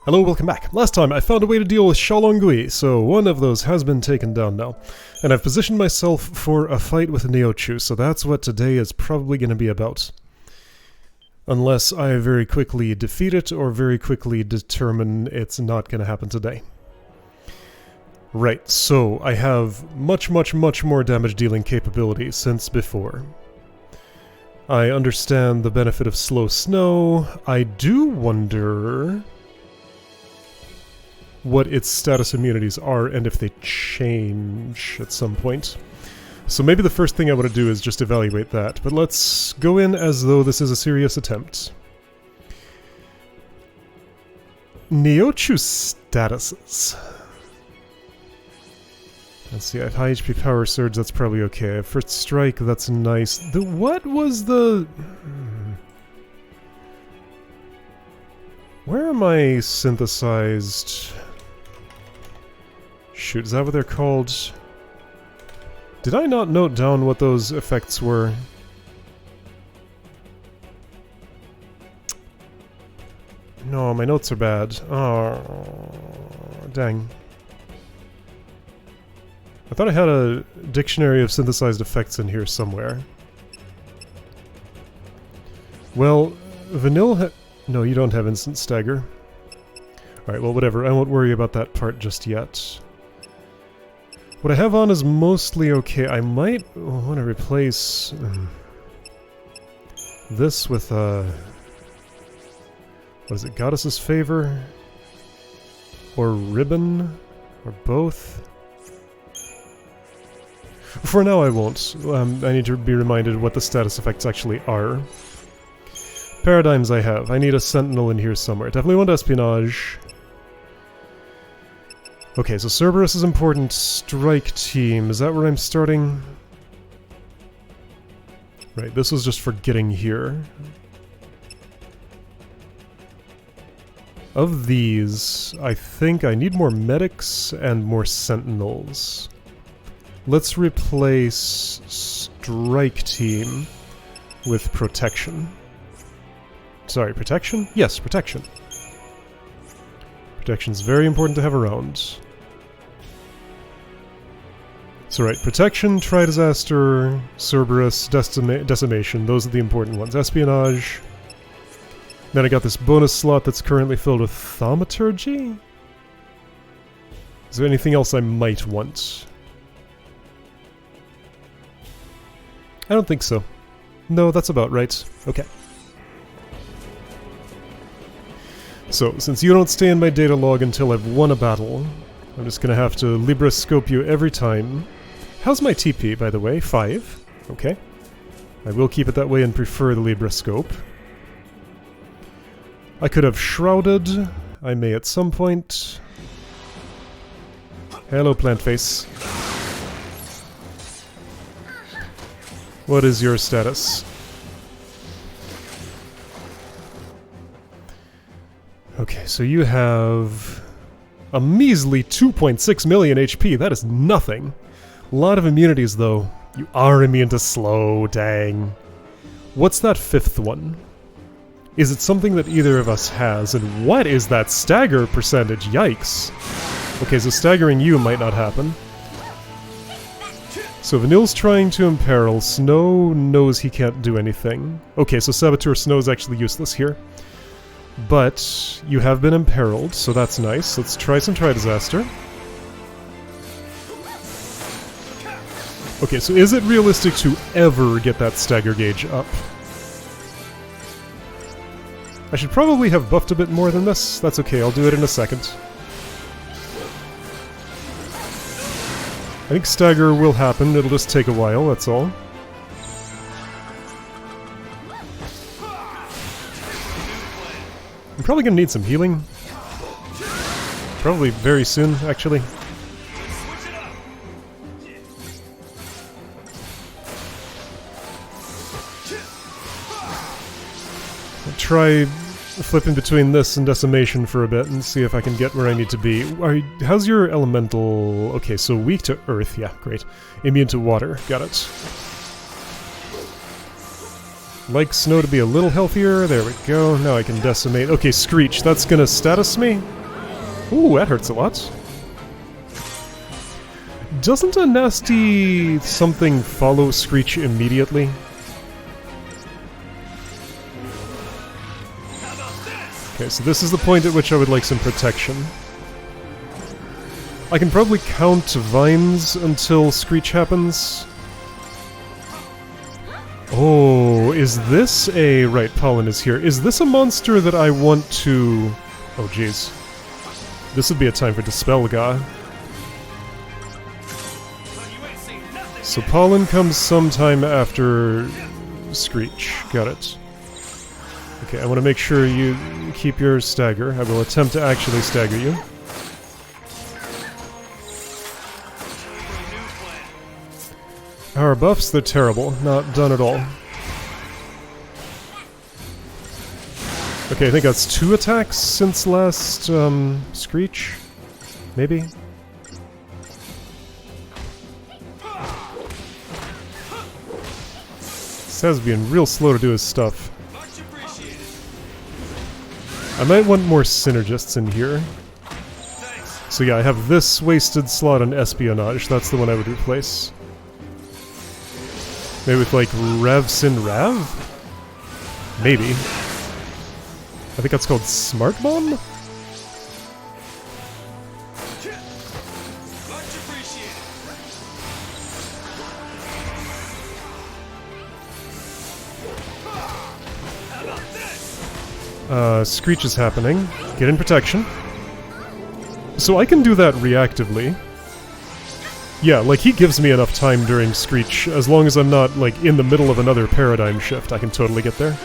Hello, welcome back. Last time I found a way to deal with Shalongui, so one of those has been taken down now. And I've positioned myself for a fight with Neochu, so that's what today is probably going to be about. Unless I very quickly defeat it, or very quickly determine it's not going to happen today. Right, so I have much more damage dealing capability since before. I understand the benefit of slow snow. I do wonder what its status immunities are and if they change at some point. So maybe the first thing I want to do is just evaluate that, but let's go in as though this is a serious attempt. Neochu statuses. Let's see, I have high HP power surge, that's probably okay. First strike, that's nice. What was the... Where am I synthesized? Shoot, is that what they're called? Did I not note down what those effects were? No, my notes are bad. Oh, dang. I thought I had a dictionary of synthesized effects in here somewhere. Well, Vanilla no, you don't have instant stagger. Alright, well whatever, I won't worry about that part just yet. What I have on is mostly okay. I might want to replace this with what is it, Goddess's Favor? Or Ribbon? Or both? For now I won't. I need to be reminded what the status effects actually are. Paradigms I have. I need a sentinel in here somewhere. Definitely want espionage. Okay, so Cerberus is important. Strike team. Is that where I'm starting? Right, this was just for getting here. Of these, I think I need more medics and more sentinels. Let's replace Strike Team with Protection. Sorry, Protection? Yes, Protection. Protection's very important to have around. So right, Protection, Tri-Disaster, Cerberus, Decimation, those are the important ones. Espionage. Then I got this bonus slot that's currently filled with Thaumaturgy? Is there anything else I might want? I don't think so. No, that's about right. Okay. So, since you don't stay in my data log until I've won a battle, I'm just gonna have to Librascope you every time. How's my TP, by the way? 5. Okay. I will keep it that way and prefer the Librascope. I could have Shrouded. I may at some point. Hello, plant face. What is your status? Okay, so you have a measly 2.6 million HP. That is nothing. A lot of immunities, though. You are immune to slow, dang. What's that 5th one? Is it something that either of us has? And what is that stagger percentage? Yikes. Okay, so staggering you might not happen. So Vanille's trying to imperil. Snow knows he can't do anything. Okay, so Saboteur Snow is actually useless here. But you have been imperiled, so that's nice. Let's try some Tri-Disaster. Okay, so is it realistic to ever get that stagger gauge up? I should probably have buffed a bit more than this. That's okay, I'll do it in a second. I think stagger will happen, it'll just take a while, that's all. I'm probably gonna need some healing. Probably very soon, actually. I'll try flipping between this and Decimation for a bit and see if I can get where I need to be. How's your elemental... Okay, so weak to earth, yeah, great. Immune to water, got it. Like snow to be a little healthier. There we go. Now I can decimate. Okay, Screech. That's gonna status me? Ooh, that hurts a lot. Doesn't a nasty something follow Screech immediately? Okay, so this is the point at which I would like some protection. I can probably count vines until Screech happens. Oh, is this a... Right, Pollen is here. Is this a monster that I want to... Oh, jeez. This would be a time for Dispel Ga. So Pollen comes sometime after Screech. Got it. Okay, I want to make sure you keep your stagger. I will attempt to actually stagger you. Our buffs, they're terrible. Not done at all. Okay, I think that's 2 attacks since last, Screech? Maybe? Saz's being real slow to do his stuff. I might want more synergists in here. So yeah, I have this wasted slot on Espionage. That's the one I would replace. Maybe with, like, Rev Sin Rav? Maybe. I think that's called Smart Bomb? Screech is happening. Get in protection. So I can do that reactively. Yeah, like, he gives me enough time during Screech. As long as I'm not, like, in the middle of another paradigm shift, I can totally get there.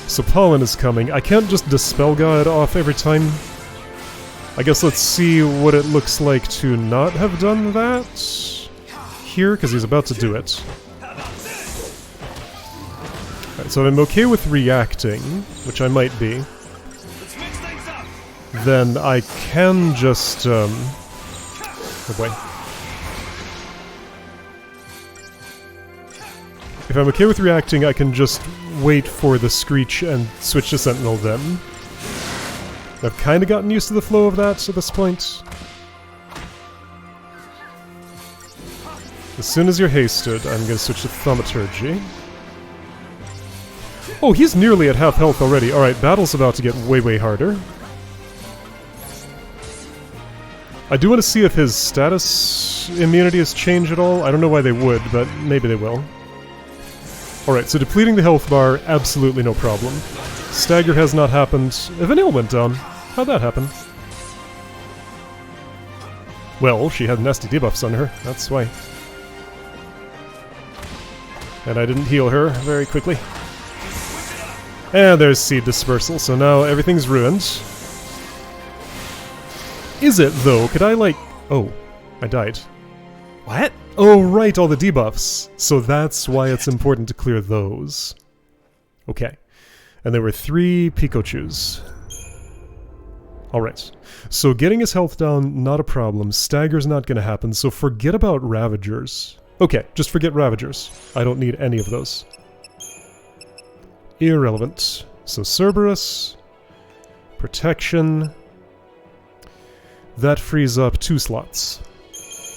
So Pollen is coming. I can't just Dispel Ga it off every time. I guess let's see what it looks like to not have done that here, because he's about to do it. Alright, so if I'm okay with reacting, which I might be, then I can just, oh boy. If I'm okay with reacting, I can just wait for the Screech and switch to Sentinel then. I've kind of gotten used to the flow of that at this point. As soon as you're hasted, I'm going to switch to Thaumaturgy. Oh, he's nearly at half health already. Alright, battle's about to get way, way harder. I do want to see if his status immunity has changed at all. I don't know why they would, but maybe they will. Alright, so depleting the health bar, absolutely no problem. Stagger has not happened. Vanille went down. How'd that happen? Well, she had nasty debuffs on her, that's why. And I didn't heal her very quickly. And there's Seed Dispersal, so now everything's ruined. Is it, though? Could I, like... Oh, I died. What? Oh, right, all the debuffs. So that's why it's important to clear those. Okay. And there were 3 Pikachu's. Alright. So getting his health down, not a problem. Stagger's not gonna happen, so forget about Ravagers. Okay, just forget Ravagers. I don't need any of those. Irrelevant. So Cerberus. Protection. That frees up 2 slots.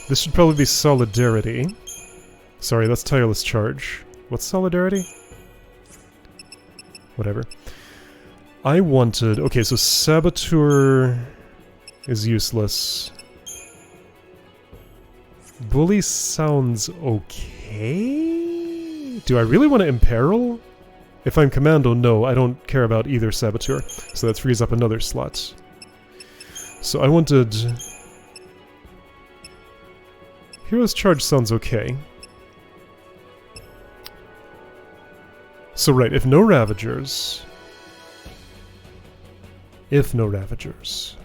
This should probably be Solidarity. Sorry, that's Tireless Charge. What's Solidarity? Whatever. I wanted... Okay, so Saboteur is useless. Bully sounds okay? Do I really want to Imperil? If I'm Commando, no, I don't care about either Saboteur. So that frees up another slot. So I wanted... Hero's Charge sounds okay. So right, if no Ravagers... If no Ravagers...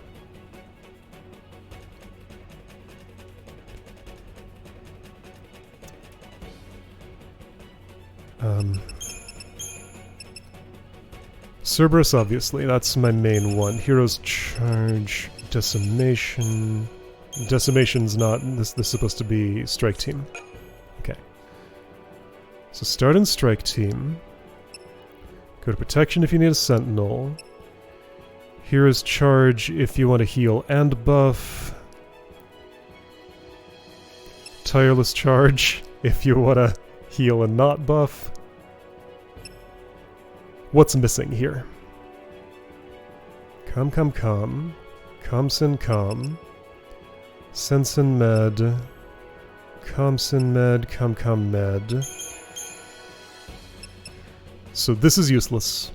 Cerberus, obviously, that's my main one. Hero's Charge... Decimation... Decimation's not... This is supposed to be Strike Team. Okay. So start in Strike Team. Go to Protection if you need a Sentinel. Hero's Charge if you want to heal and buff. Tireless Charge if you want to heal and not buff. What's missing here? Come, come, come. Comsin, come. Sensin med. Comsin med, come med. So this is useless.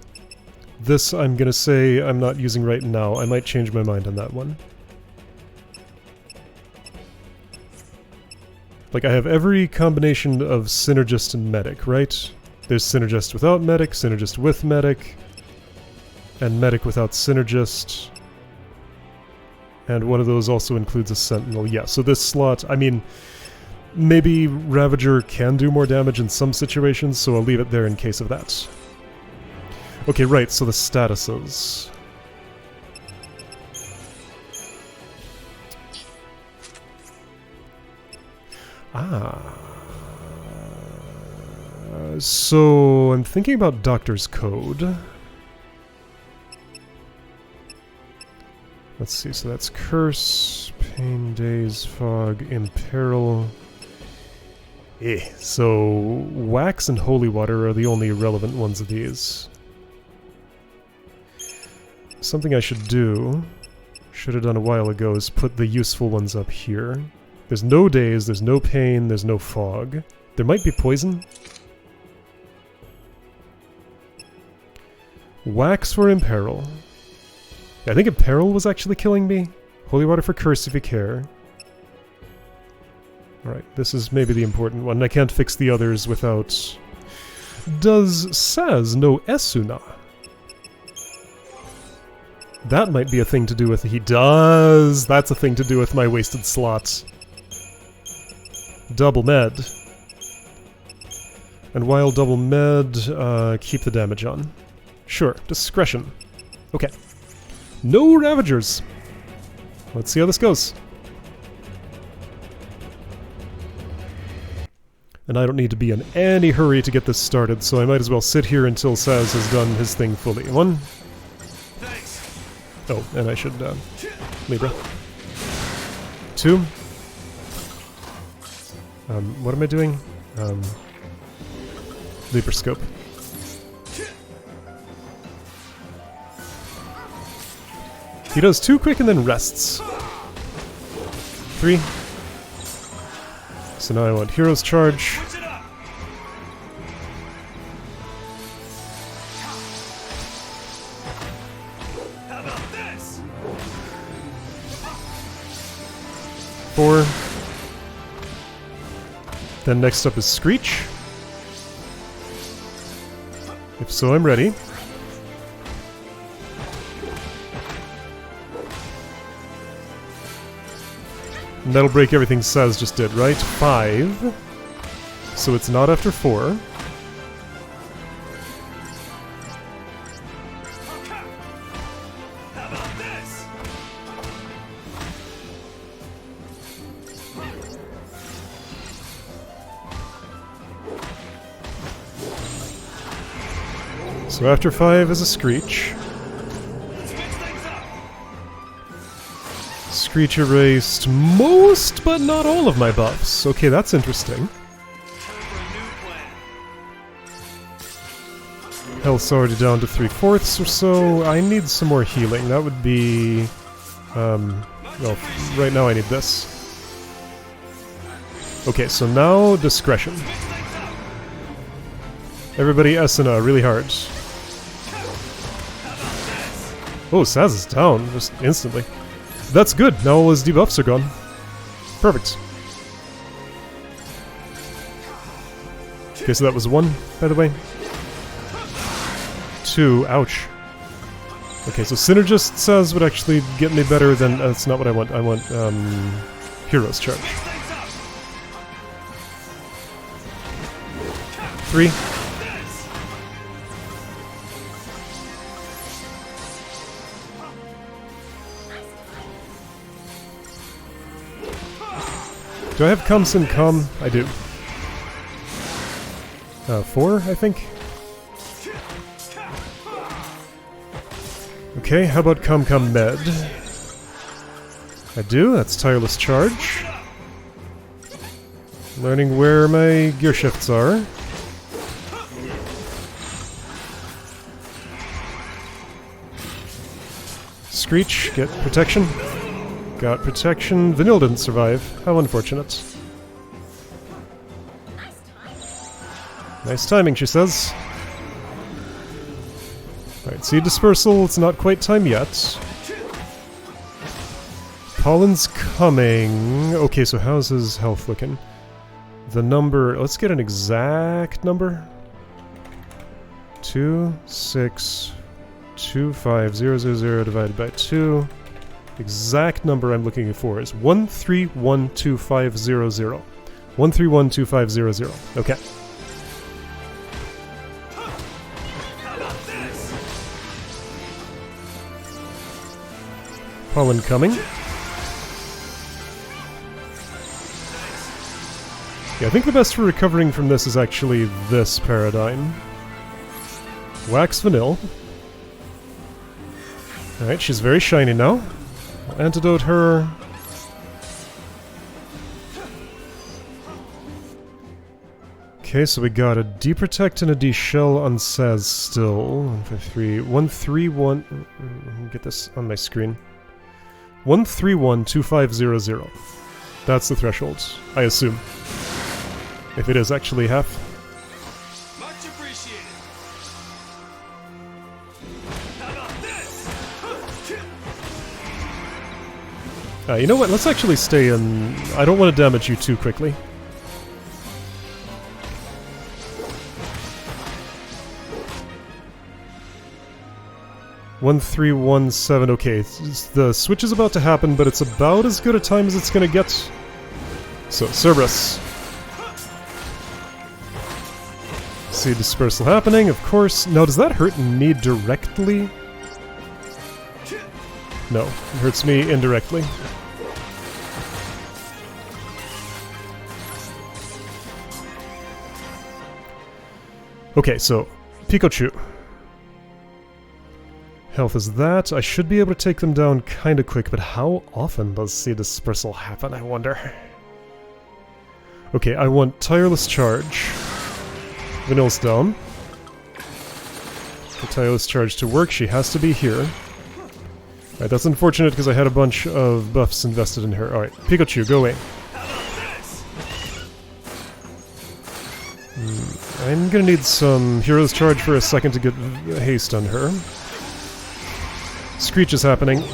This I'm gonna say I'm not using right now. I might change my mind on that one. Like, I have every combination of Synergist and Medic, right? There's Synergist without Medic, Synergist with Medic, and Medic without Synergist. And one of those also includes a Sentinel. Yeah, so this slot, I mean, maybe Ravager can do more damage in some situations, so I'll leave it there in case of that. Okay, right, so the statuses. So I'm thinking about Doctor's Code. Let's see, so that's Curse, Pain, Daze, Fog, Imperil. So Wax and Holy Water are the only relevant ones of these. Something I should do, should have done a while ago, is put the useful ones up here. There's no Daze, there's no Pain, there's no Fog. There might be Poison. Wax for Imperil. I think Imperil was actually killing me. Holy Water for Curse if you care. Alright, this is maybe the important one. I can't fix the others without... Does Saz know Esuna? That might be a thing to do with... He does! That's a thing to do with my wasted slot. Double med. And while double med, keep the damage on. Sure, discretion. Okay. No Ravagers! Let's see how this goes. And I don't need to be in any hurry to get this started, so I might as well sit here until Saz has done his thing fully. One. Thanks. Oh, and I should, Libra. Two. What am I doing? Libra Scope. He does 2 quick and then rests. 3. So now I want Hero's Charge. How about this? 4. Then next up is Screech. If so, I'm ready. And that'll break everything Saz just did, right? 5. So it's not after 4. How about this? So after 5 is a Screech. Screech erased most, but not all of my buffs. Okay, that's interesting. Health's already down to 3/4 or so. I need some more healing. That would be... well, right now I need this. Okay, so now Discretion. Everybody Esuna really hard. Oh, Saz is down, just instantly. That's good, now all his debuffs are gone. Perfect. Okay, so that was 1, by the way. 2, ouch. Okay, so Synergist Saz would actually get me better than... that's not what I want. I want, Hero's Charge. 3. Do I have Comes and Come? I do. 4, I think? Okay, how about Come Med? I do, that's Tireless Charge. Learning where my gear shifts are. Screech, get protection. Got protection. Vanille didn't survive. How unfortunate. Nice timing, she says. Alright, Seed Dispersal, it's not quite time yet. Pollen's coming. Okay, so how's his health looking? The number, let's get an exact number. 2625000 divided by 2. Exact number I'm looking for is 1312500. 1312500. Okay. Pollen coming. Yeah, I think the best for recovering from this is actually this paradigm. Wax Vanille. Alright, she's very shiny now. I'll antidote her. Okay, so we got a D-Protect and a D-Shell on Saz still. 153. 131. Let me get this on my screen. 1312500. That's the threshold, I assume. If it is actually half. Much appreciated. You know what? Let's actually stay in. I don't want to damage you too quickly. $1317. Okay, the switch is about to happen, but it's about as good a time as it's going to get. So, Cerberus. See Dispersal happening, of course. Now, does that hurt me directly? No, it hurts me indirectly. Okay, so, Pikachu. Health is that. I should be able to take them down kinda quick, but how often does Sea Dispersal happen, I wonder? Okay, I want Tireless Charge. Vanille's down. For Tireless Charge to work, she has to be here. Alright, that's unfortunate because I had a bunch of buffs invested in her. Alright, Pikachu, go away. I'm gonna need some Hero's Charge for a second to get haste on her. Screech is happening.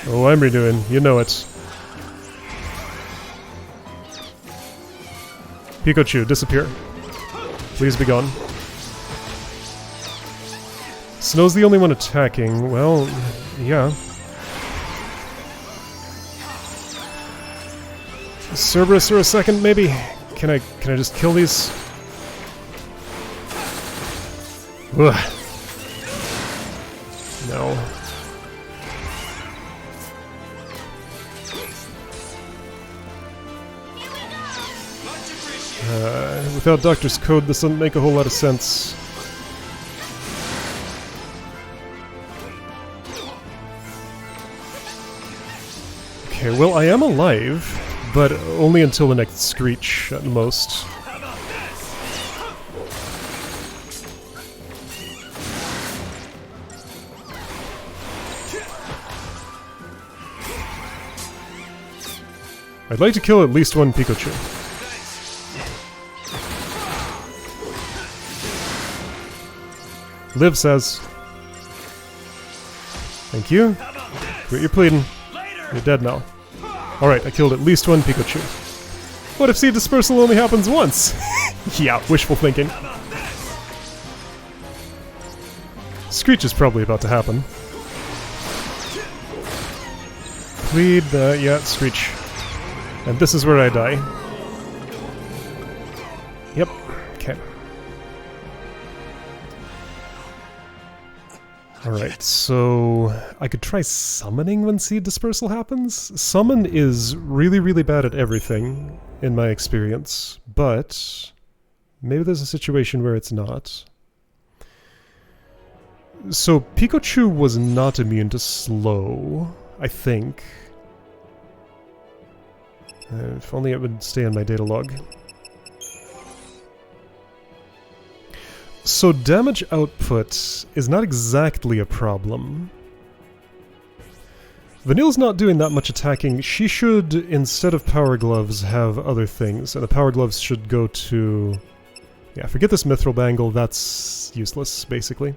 Oh, I'm redoing. You know it. Pikachu, disappear. Please be gone. Snow's the only one attacking. Well, yeah. Cerberus for a second, maybe? Can I just kill these? Ugh. No. Without Doctor's Code, this doesn't make a whole lot of sense. Okay, well, I am alive, but only until the next Screech at most. I'd like to kill at least one Pikachu. Liv says. Thank you. Quit your pleading. You're dead now. Alright, I killed at least one Pikachu. What if Seed Dispersal only happens once? Yeah, wishful thinking. Screech is probably about to happen. Plead, yeah, Screech. And this is where I die. Yep, okay. Alright, so I could try summoning when Seed Dispersal happens. Summon is really, really bad at everything, in my experience, but Maybe there's a situation where it's not. So Pikachu was not immune to slow, I think. If only it would stay in my data log. So damage output is not exactly a problem. Vanille's not doing that much attacking. She should, instead of Power Gloves, have other things. And the Power Gloves should go to... yeah, forget this Mithril Bangle. That's useless, basically.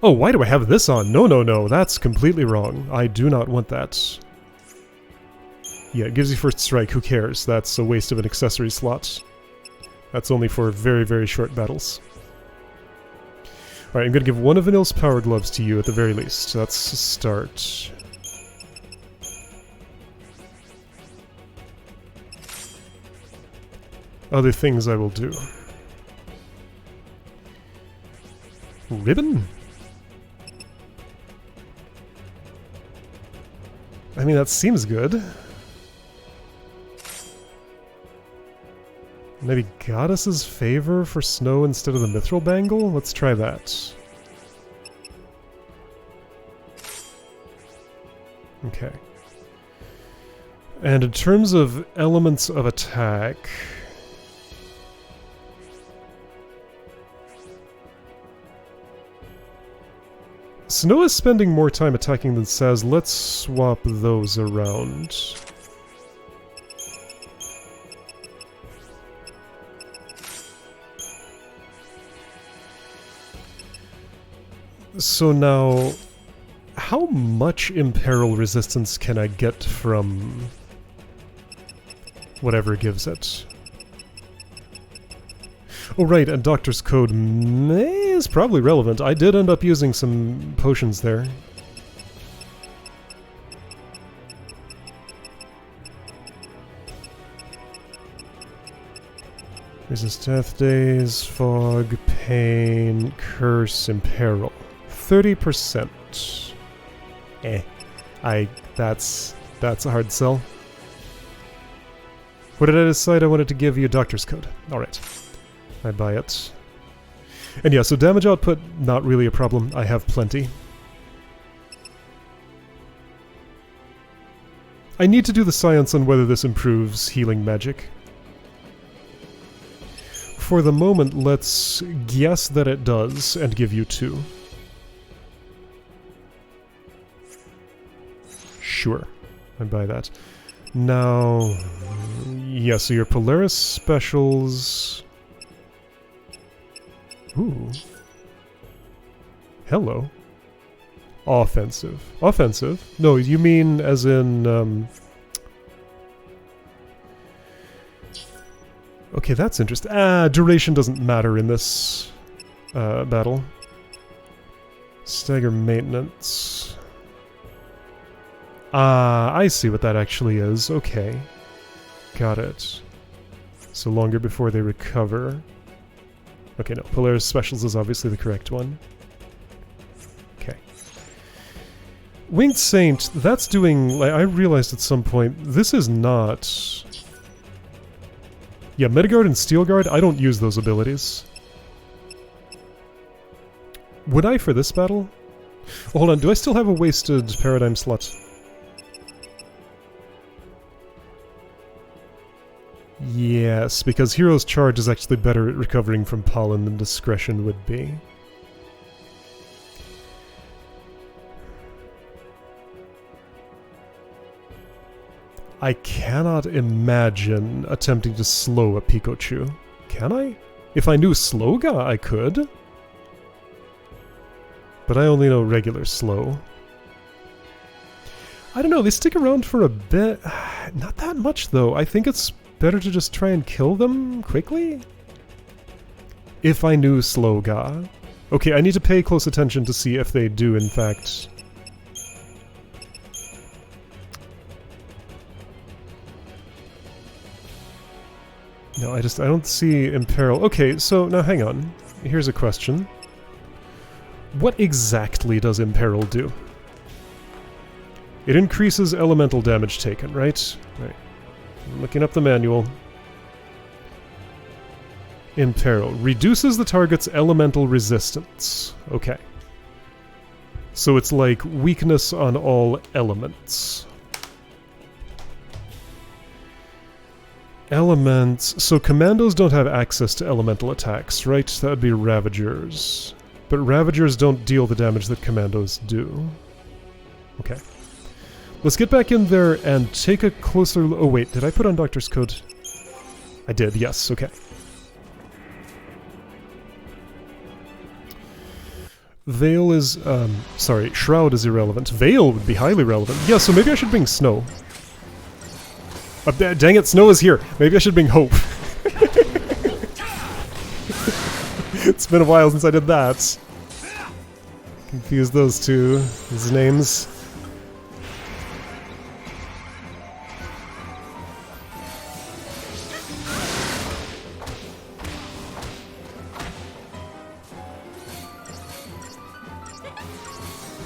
Oh, why do I have this on? No, no, no. That's completely wrong. I do not want that. Yeah, it gives you First Strike. Who cares? That's a waste of an accessory slot. That's only for very, very short battles. Alright, I'm going to give one of Vanille's Power Gloves to you at the very least. That's a start. Other things I will do. Ribbon? I mean, that seems good. Maybe Goddess's Favor for Snow instead of the Mithril Bangle? Let's try that. Okay. And in terms of elements of attack... Snow is spending more time attacking than Saz. Let's swap those around. So now, how much Imperil resistance can I get from whatever gives it? Oh right, and Doctor's Code is probably relevant. I did end up using some potions there. Resist Death Days, Fog, Pain, Curse, Imperil. 30%. That's a hard sell. What did I decide? I wanted to give you Doctor's Code. Alright. I buy it. And yeah, so damage output, not really a problem. I have plenty. I need to do the science on whether this improves healing magic. For the moment, let's guess that it does and give you 2. Sure, I buy that. Now, yeah, so your Polaris specials... Ooh. Hello. Offensive. Offensive? No, you mean as in, Okay, that's interesting. Duration doesn't matter in this battle. Stagger maintenance. I see what that actually is. Okay. Got it. So longer before they recover. Okay, no. Polaris Specials is obviously the correct one. Okay. Winged Saint, that's doing... Like, I realized at some point, this is not... Yeah, Metaguard and Steel Guard, I don't use those abilities. Would I for this battle? Oh, hold on, do I still have a wasted Paradigm slot? Yes, because Hero's Charge is actually better at recovering from pollen than Discretion would be. I cannot imagine attempting to slow a Pikachu. Can I? If I knew Slowga, I could. But I only know regular slow. I don't know, they stick around for a bit. Not that much, though. I think it's better to just try and kill them quickly? If I knew Slowga. Okay, I need to pay close attention to see if they do, in fact... No, I don't see Imperil. Okay, so now hang on. Here's a question. What exactly does Imperil do? It increases elemental damage taken, right? Right. I'm looking up the manual. Imperil. Reduces the target's elemental resistance. Okay. So it's like weakness on all elements. Elements. So commandos don't have access to elemental attacks, right? That would be Ravagers. But Ravagers don't deal the damage that commandos do. Okay. Let's get back in there and take a closer look. Oh wait, did I put on Doctor's Code? I did, yes, okay. Veil is, sorry, Shroud is irrelevant. Veil would be highly relevant. Yeah, so maybe I should bring Snow. Dang it, Snow is here. Maybe I should bring Hope. It's been a while since I did that. Confuse those two. His names.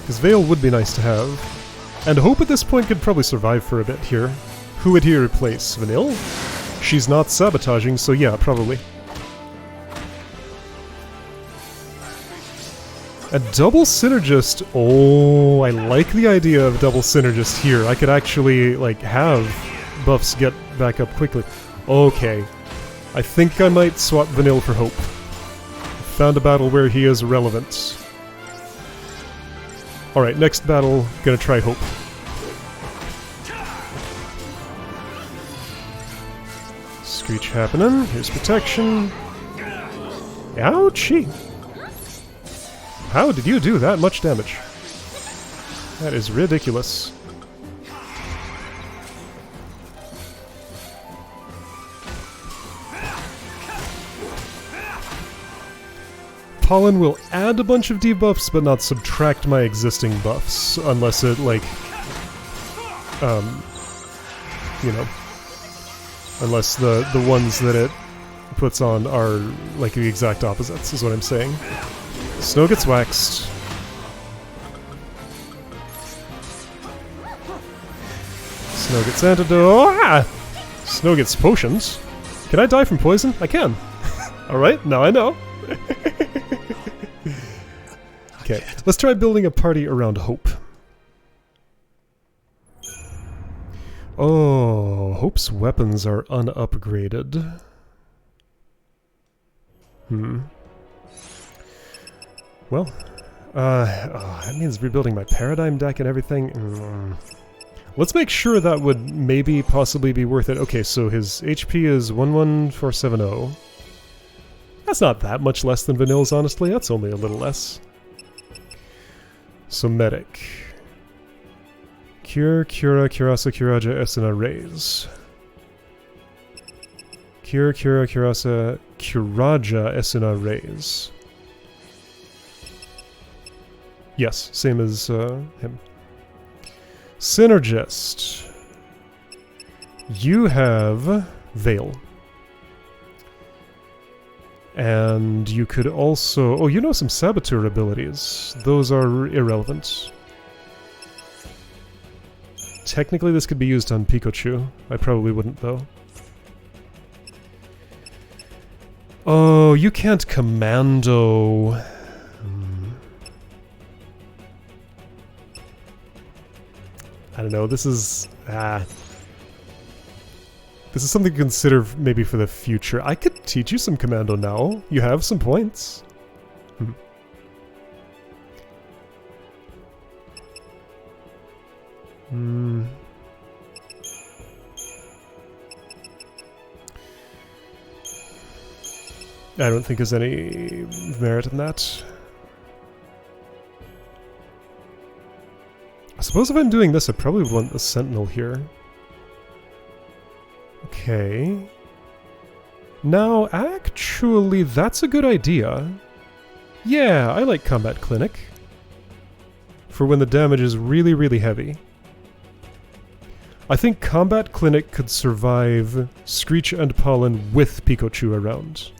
Because Veil would be nice to have. And Hope at this point could probably survive for a bit here. Who would he replace? Vanille? She's not sabotaging, so yeah, probably. A double synergist. Oh, I like the idea of double synergist here. I could actually, like, have buffs get back up quickly. Okay. I think I might swap Vanille for Hope. Found a battle where he is relevant. Alright, next battle, gonna try Hope. Screech happening. Here's protection. Ouchie! How did you do that much damage? That is ridiculous. Pollen will add a bunch of debuffs, but not subtract my existing buffs, unless it, like, you know, unless the ones that it puts on are, like, the exact opposites, is what I'm saying. Snow gets waxed. Snow gets antidote. Ah! Snow gets potions. Can I die from poison? I can. Alright, now I know. Okay, let's try building a party around Hope. Oh, Hope's weapons are unupgraded. Well, that means rebuilding my paradigm deck and everything. Let's make sure that would maybe possibly be worth it. Okay, so his HP is 11470. That's not that much less than Vanille's, honestly. That's only a little less. So medic. Cure, Cura, Curasa, Curaja, Esena, Raise. Cure, Cura, Curasa, Curaja, Esena, Raise. Yes, same as him. Synergist. You have Veil. And you could also... Oh, you know some Saboteur abilities. Those are irrelevant. Technically this could be used on Pikachu. I probably wouldn't, though. Oh, you can't commando... I don't know, this is... This is something to consider maybe for the future. I could teach you some commando now. You have some points. I don't think there's any merit in that. I suppose if I'm doing this, I probably would want a Sentinel here. Okay. Now, actually, that's a good idea. Yeah, I like Combat Clinic. For when the damage is really, really heavy. I think Combat Clinic could survive Screech and Pollen with Pikachu around.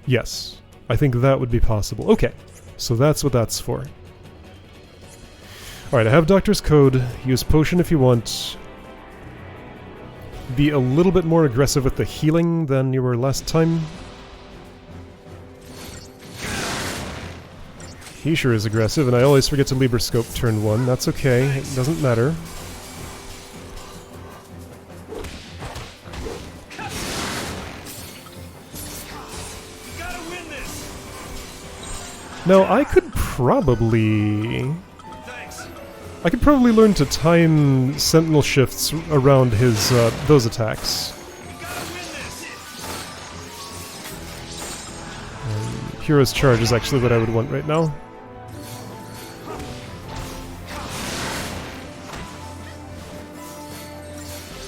Yes, I think that would be possible. Okay, so that's what that's for. Alright, I have Doctor's Code. Use Potion if you want. be a little bit more aggressive with the healing than you were last time. He sure is aggressive, and I always forget to Libra Scope turn 1. That's okay, it doesn't matter. Now, I could probably learn to time sentinel shifts around his those attacks. Hero's Charge is actually what I would want right now.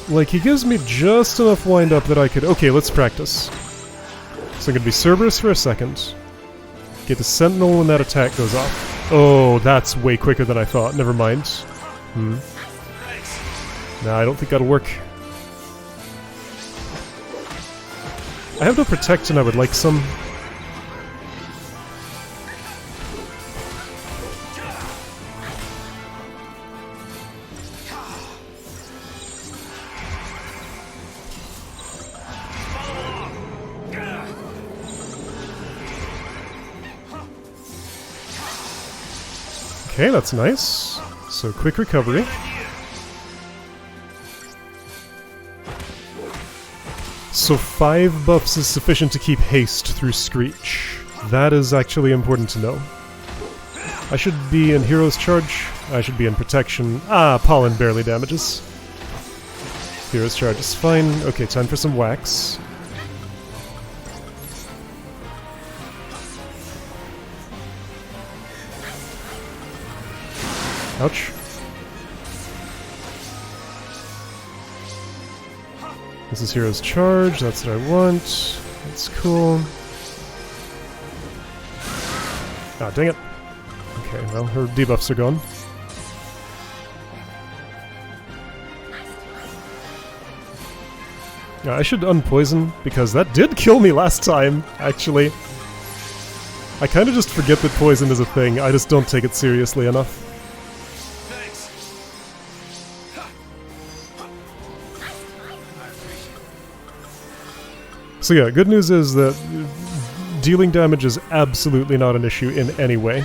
Like, he gives me just enough wind up that I could... Okay, let's practice. So I'm gonna be Cerberus for a second. Get the Sentinel when that attack goes off. Oh, that's way quicker than I thought. Never mind. Nah, I don't think that'll work. I have no Protect and I would like some. Okay, that's nice. So, quick recovery. So 5 buffs is sufficient to keep haste through Screech. That is actually important to know. I should be in Hero's Charge. I should be in Protection. Ah, Pollen barely damages. Hero's Charge is fine. Okay, time for some wax. Ouch. This is Hero's Charge, that's what I want. That's cool. Ah, dang it. Okay, well, her debuffs are gone. I should unpoison, because that did kill me last time, actually. I kind of just forget that poison is a thing, I just don't take it seriously enough. So yeah, good news is that dealing damage is absolutely not an issue in any way.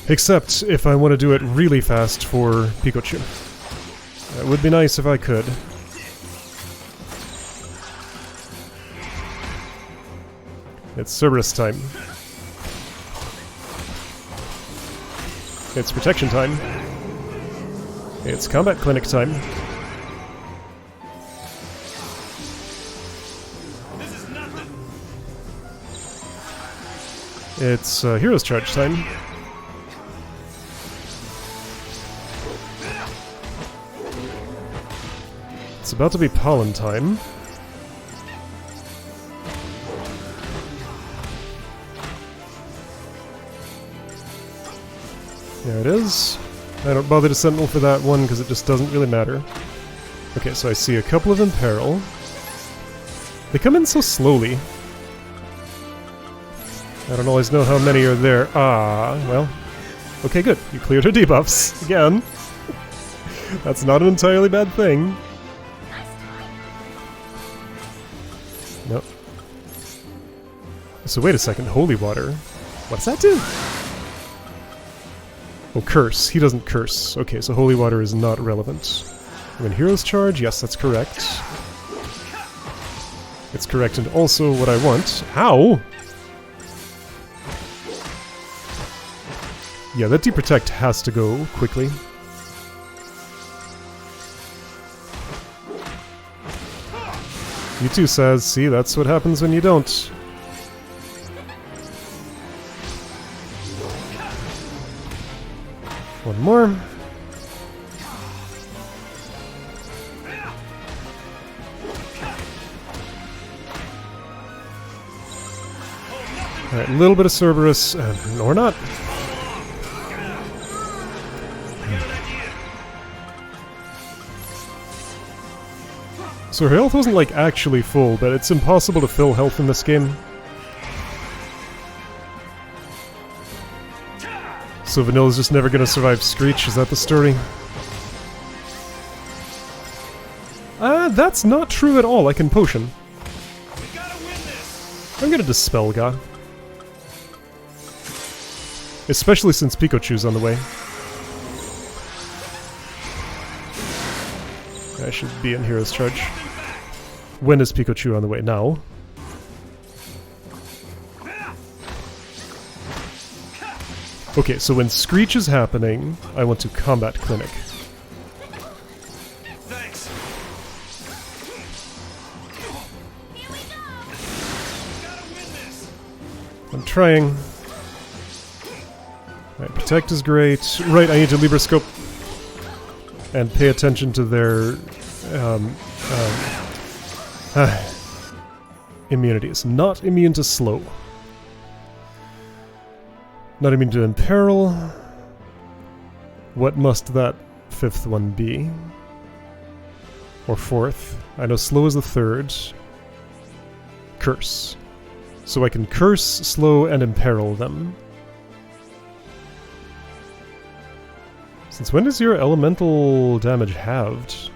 Except if I want to do it really fast for Pikachu. It would be nice if I could. It's Cerberus time. It's protection time. It's combat clinic time. It's Hero's Charge time. It's about to be Pollen time. There it is. I don't bother to Sentinel for that one because it just doesn't really matter. Okay, so I see a couple of Imperil. They come in so slowly. I don't always know how many are there. Ah, well. Okay, good. You cleared her debuffs. Again. That's not an entirely bad thing. Nope. So wait a second. Holy Water. What does that do? Oh, Curse. He doesn't curse. Okay, so Holy Water is not relevant. I'm in Hero's Charge. Yes, that's correct. It's correct and also what I want. Ow! Yeah, that Deprotect has to go quickly. You too, Saz. See, that's what happens when you don't. One more. Alright, a little bit of Cerberus, or not. So her health wasn't like actually full, but it's impossible to fill health in this game. So Vanilla's just never gonna survive Screech, is that the story? That's not true at all, I can potion. We gotta win this. I'm gonna Dispel God. Especially since Pikachu's on the way. I should be in Hero's Charge. When is Pikachu on the way? Now. Okay, so when Screech is happening, I want to Combat Clinic. Thanks. Here we go. Gotta win this. I'm trying. Right, Protect is great. Right, I need to Libra Scope and pay attention to their immunities. Not immune to slow. Not immune to imperil. What must that fifth one be? Or fourth? I know slow is the third. Curse. So I can curse, slow, and imperil them. Since when is your elemental damage halved?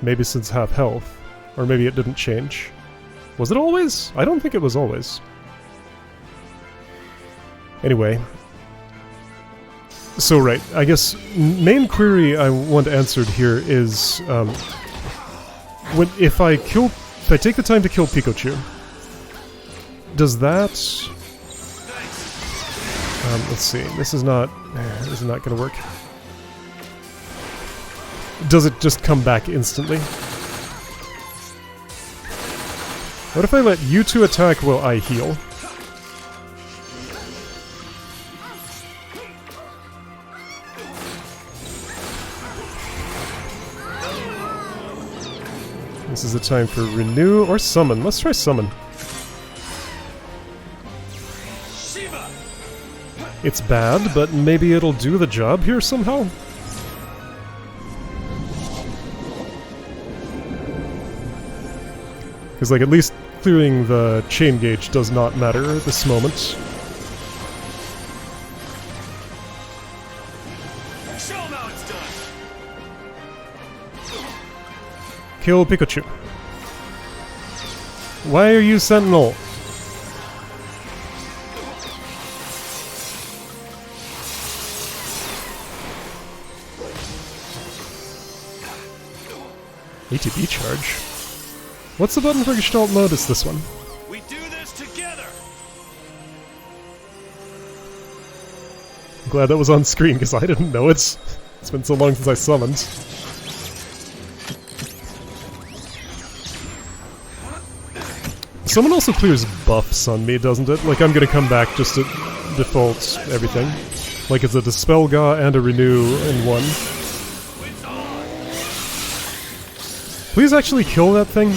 Maybe since half health. Or maybe it didn't change. Was it always? I don't think it was always. Anyway. So right, I guess main query I want answered here is if I take the time to kill Pikachu, does that let's see, this is not gonna work. Does it just come back instantly? What if I let you two attack while I heal? This is the time for renew or summon. Let's try summon. Shiva. It's bad, but maybe it'll do the job here somehow? Because, like, at least clearing the chain gauge does not matter at this moment. Show 'em how it's done. Kill Pikachu. Why are you Sentinel? ATB charge? What's the button for Gestalt mode? It's this one. We do this together. I'm glad that was on screen because I didn't know it. It's been so long since I summoned. Someone also clears buffs on me, doesn't it? Like, I'm gonna come back just to default everything. Like, it's a Dispel Ga and a Renew in one. Please actually kill that thing.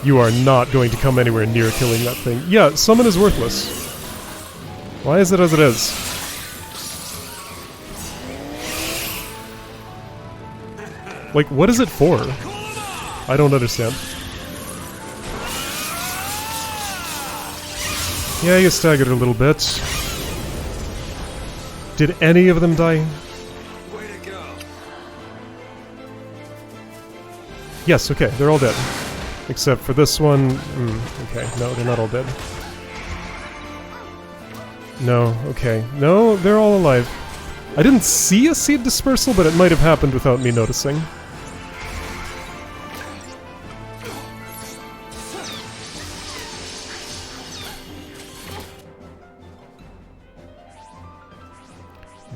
You are not going to come anywhere near killing that thing. Yeah, summon is worthless. Why is it as it is? Like, what is it for? I don't understand. Yeah, you staggered a little bit. Did any of them die? Way to go. Yes, okay, they're all dead. Except for this one. Okay, no, they're not all dead. No, okay. No, they're all alive. I didn't see a seed dispersal, but it might have happened without me noticing.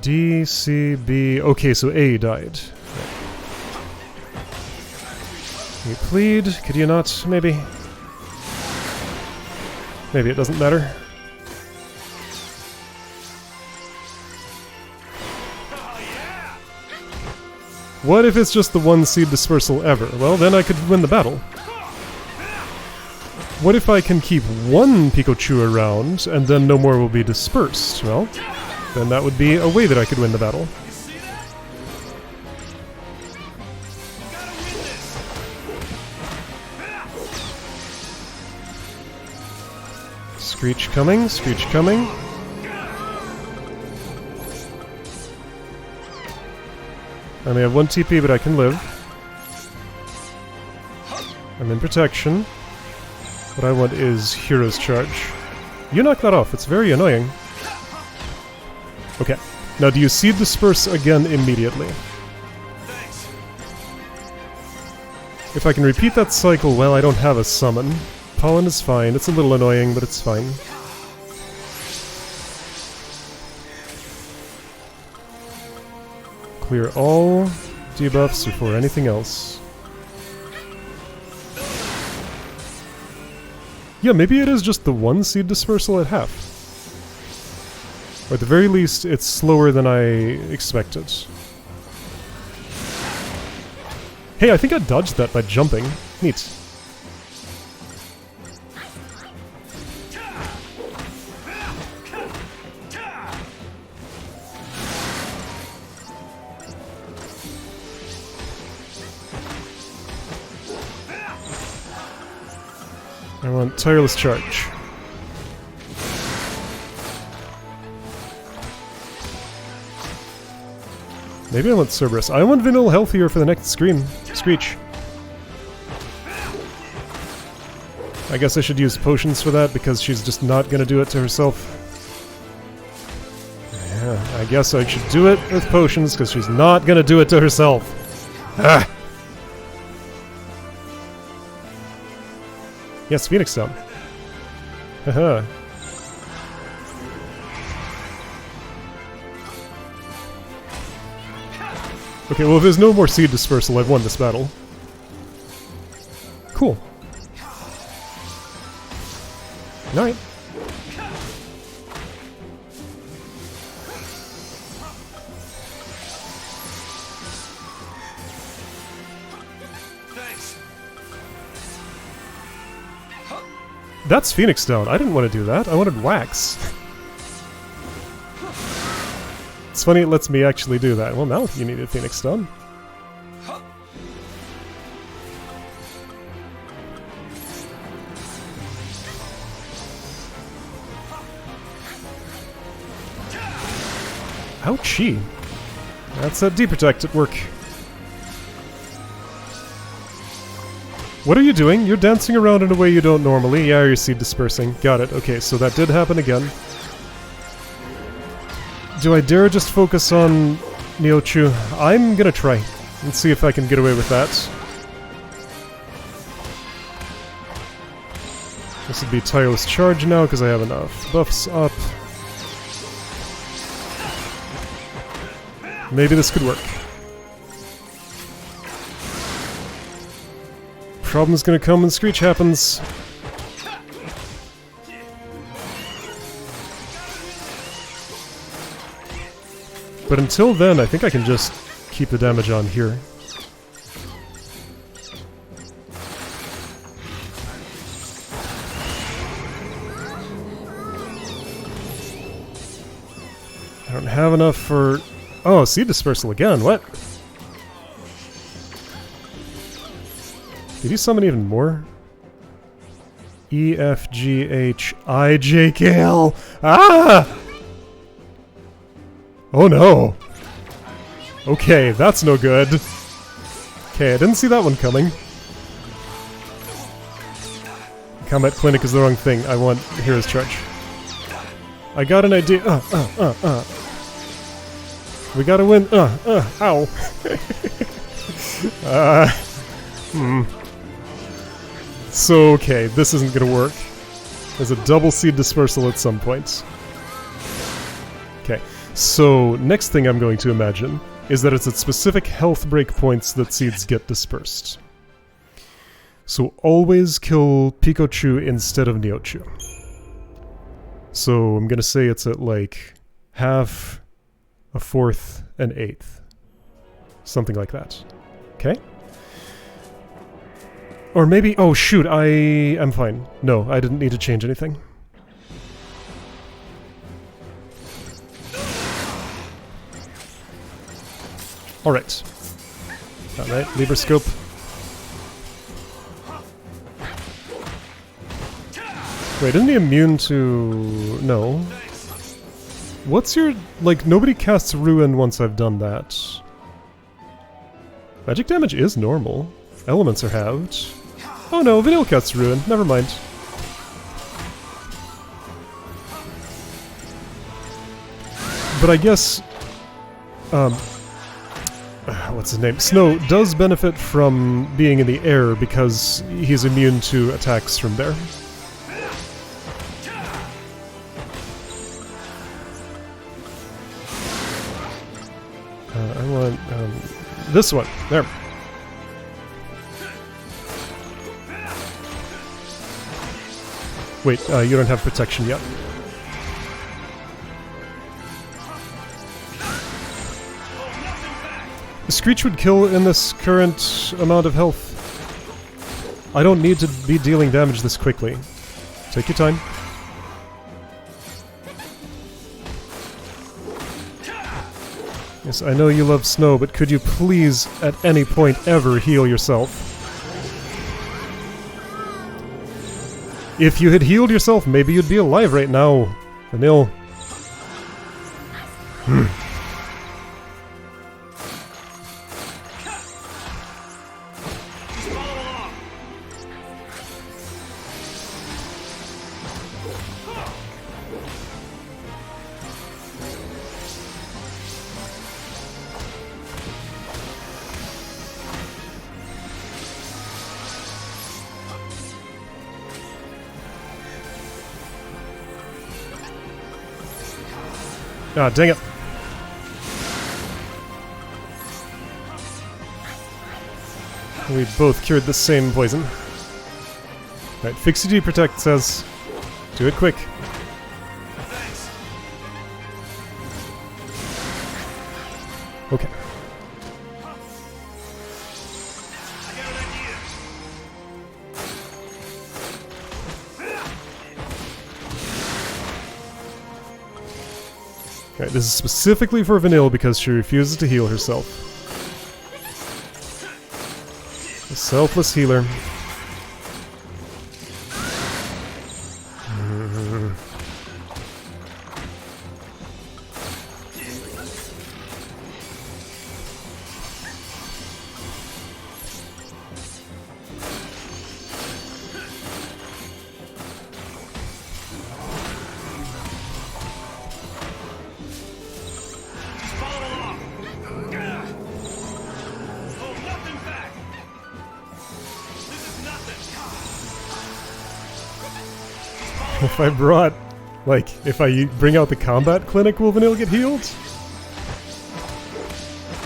D, C, B... Okay, so A died. You plead? Could you not, maybe? Maybe it doesn't matter. What if it's just the one seed dispersal ever? Well, then I could win the battle. What if I can keep one Pikachu around, and then no more will be dispersed? Well, then that would be a way that I could win the battle. You see that? Gotta win this. Screech coming, Screech coming. I only have 1 TP, but I can live. I'm in protection. What I want is Hero's Charge. You knock that off, it's very annoying. Okay, now do you Seed Disperse again immediately? If I can repeat that cycle, well, I don't have a summon. Pollen is fine, it's a little annoying, but it's fine. Clear all debuffs before anything else. Yeah, maybe it is just the 1 Seed Dispersal at half. Or at the very least, it's slower than I expected. Hey, I think I dodged that by jumping. Neat. I want Tireless Charge. Maybe I want Cerberus. I want Vanilla healthier for the next Screech. I guess I should use potions for that because she's just not gonna do it to herself. Yeah, I guess I should do it with potions because she's not gonna do it to herself. Ah! Yes, Phoenix Stone. Haha. Okay, well if there's no more Seed Dispersal, I've won this battle. Cool. Alright. That's Phoenix Stone. I didn't want to do that. I wanted Wax. It's funny it lets me actually do that. Well, now you need a Phoenix Stone. Ouchie. That's a D-Protect at work. What are you doing? You're dancing around in a way you don't normally. Yeah, you're Seed Dispersing. Got it. Okay, so that did happen again. Do I dare just focus on Neochu? I'm gonna try. Let's see if I can get away with that. This would be Tireless Charge now, because I have enough. Buffs up. Maybe this could work. Problem's gonna come when Screech happens. But until then, I think I can just keep the damage on here. I don't have enough for... Oh, Seed Dispersal again, what? Did you summon even more? E, F, G, H, I, J, K, L. Ah! Oh no. Okay, that's no good. Okay, I didn't see that one coming. Combat Clinic is the wrong thing. I want Hero's Charge. I got an idea. We gotta win. Ow. So, okay, this isn't gonna work. There's a double Seed Dispersal at some point. Okay, so next thing I'm going to imagine is that it's at specific health breakpoints that seeds get dispersed. So always kill Pikachu instead of Neochu. So I'm gonna say it's at like half, a fourth, an eighth. Something like that. Okay? Or maybe... Oh shoot, I'm fine. No, I didn't need to change anything. Alright. Alright, Libra Scope. Wait, isn't he immune to... No. What's your... Like, nobody casts Ruin once I've done that. Magic damage is normal. Elements are halved. Oh no, Vanille casts Ruin. Never mind. But I guess... what's his name? Snow does benefit from being in the air because he's immune to attacks from there. I want this one. There. Wait, you don't have protection yet. The Screech would kill in this current amount of health. I don't need to be dealing damage this quickly. Take your time. Yes, I know you love Snow, but could you please, at any point ever, heal yourself? If you had healed yourself, maybe you'd be alive right now. Vanille. Ah, dang it. We both cured the same poison. Alright, Fixie G Protect says, do it quick. Okay. Alright, this is specifically for Vanille because she refuses to heal herself. A selfless healer. If I brought, like, if I bring out the combat clinic, will Vanille get healed?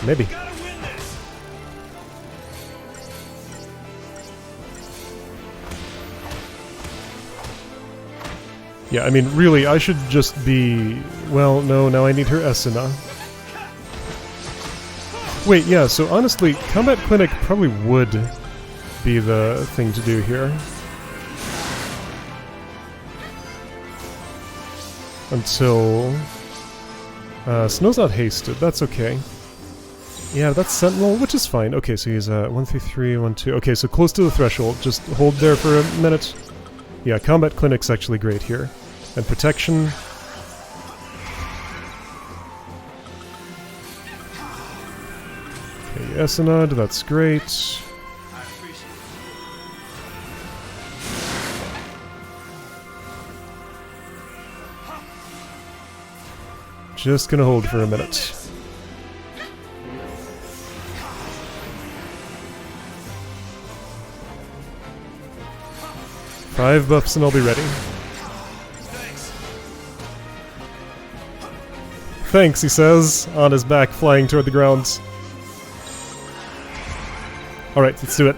Maybe. Yeah, I mean, really, I should just be... Well, no, now I need her Esuna. Wait, yeah, so honestly, combat clinic probably would be the thing to do here. Until... Snow's not hasted, that's okay. Yeah, that's Sentinel, which is fine. Okay, so he's 1 through 3, 1, 2... Okay, so close to the threshold. Just hold there for a minute. Yeah, Combat Clinic's actually great here. And Protection... Okay, Essenod, that's great. Just gonna hold for a minute. Five buffs and I'll be ready. Thanks, he says, on his back flying toward the ground. Alright, let's do it.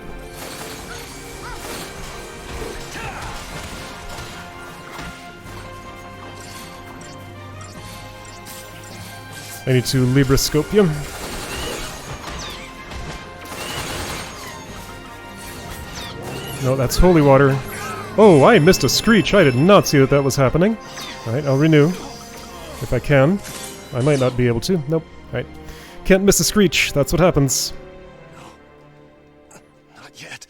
I need to Librascope you. No, that's holy water. Oh, I missed a screech. I did not see that that was happening. Alright, I'll renew. If I can. I might not be able to. Nope. Alright. Can't miss a screech. That's what happens. Not yet.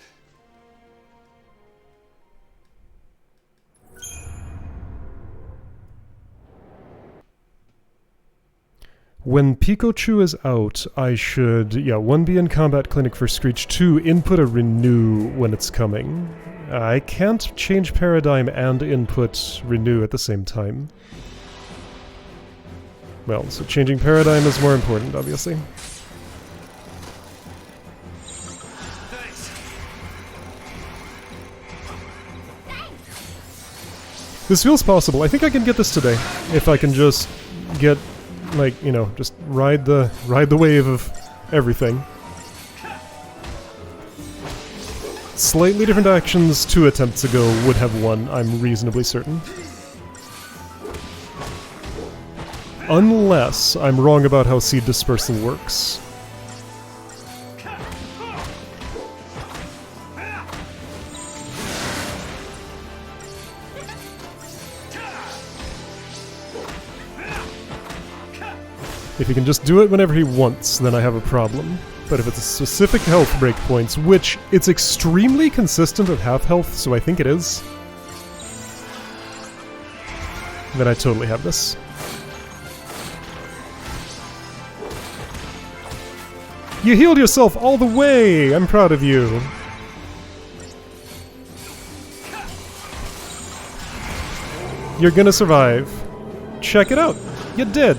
When Pikachu is out, I should, 1 be in Combat Clinic for Screech, 2 input a Renew when it's coming. I can't change Paradigm and input Renew at the same time. Well, so changing Paradigm is more important, obviously. This feels possible. I think I can get this today. If I can just get, like, you know, just ride the wave of everything. Slightly different actions 2 attempts ago would have won, I'm reasonably certain. Unless I'm wrong about how Seed Dispersal works. If he can just do it whenever he wants, then I have a problem. But if it's a specific health breakpoints, which it's extremely consistent at half health, so I think it is, then I totally have this. You healed yourself all the way! I'm proud of you. You're gonna survive. Check it out. You did.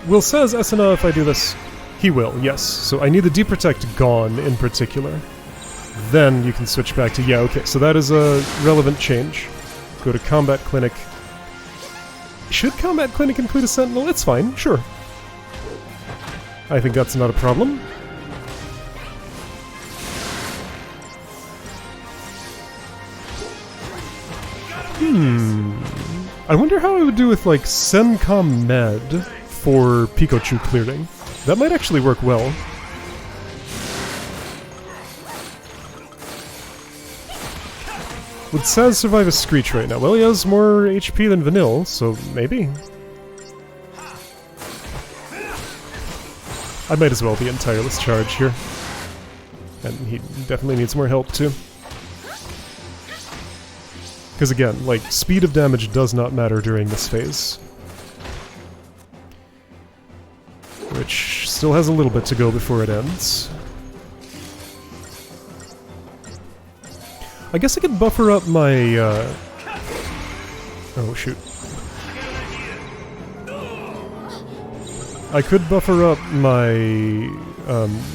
Will says Esena if I do this? He will, yes. So I need the Deep Protect gone in particular. Then you can switch back to, yeah, okay, so that is a relevant change. Go to Combat Clinic. Should Combat Clinic include a Sentinel? It's fine, sure. I think that's not a problem. I wonder how I would do with, like, Sencom Med for Pikachu clearing. That might actually work well. Would Saz survive a Screech right now? Well, he has more HP than Vanille, so maybe. I might as well be in Tireless Charge here. And he definitely needs more help, too. Because again, like, speed of damage does not matter during this phase. Which still has a little bit to go before it ends. I guess I could buffer up my, oh, shoot. I could buffer up my,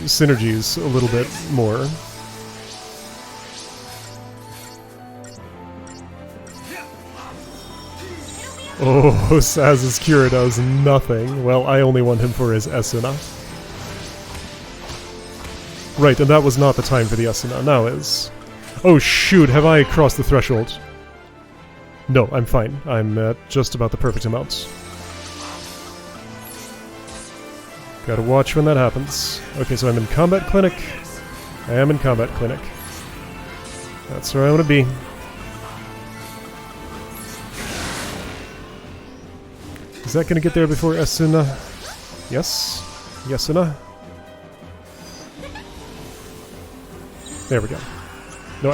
synergies a little bit more. Oh, Saz's cure does nothing. Well, I only want him for his Esuna. Right, and that was not the time for the Esuna, now is. Oh shoot, have I crossed the threshold? No, I'm fine. I'm at just about the perfect amount. Gotta watch when that happens. Okay, so I'm in Combat Clinic. I am in Combat Clinic. That's where I want to be. Is that gonna get there before Esuna? Yes. Yesuna. There we go. No.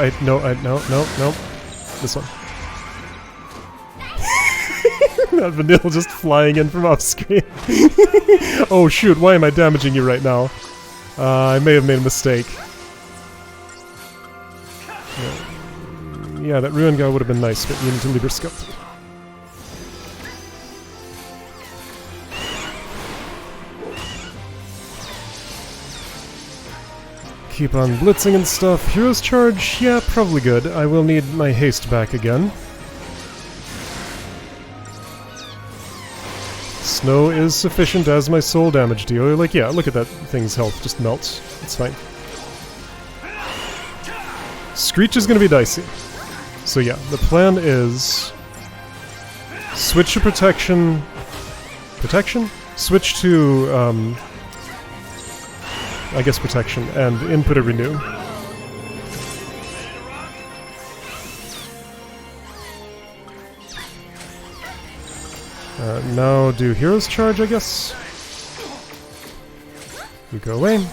This one. That Vanille just flying in from off screen. Oh shoot, why am I damaging you right now? I may have made a mistake. Yeah, that Ruin guy would have been nice, but you need to Libra Scope. Keep on blitzing and stuff. Hero's Charge, yeah, probably good. I will need my haste back again. Snow is sufficient as my soul damage dealer. Like, yeah, look at that thing's health just melts. It's fine. Screech is gonna be dicey. So yeah, the plan is Switch to protection. Protection? Switch to, I guess protection, and input a renew. Now do hero's charge, I guess. You go away.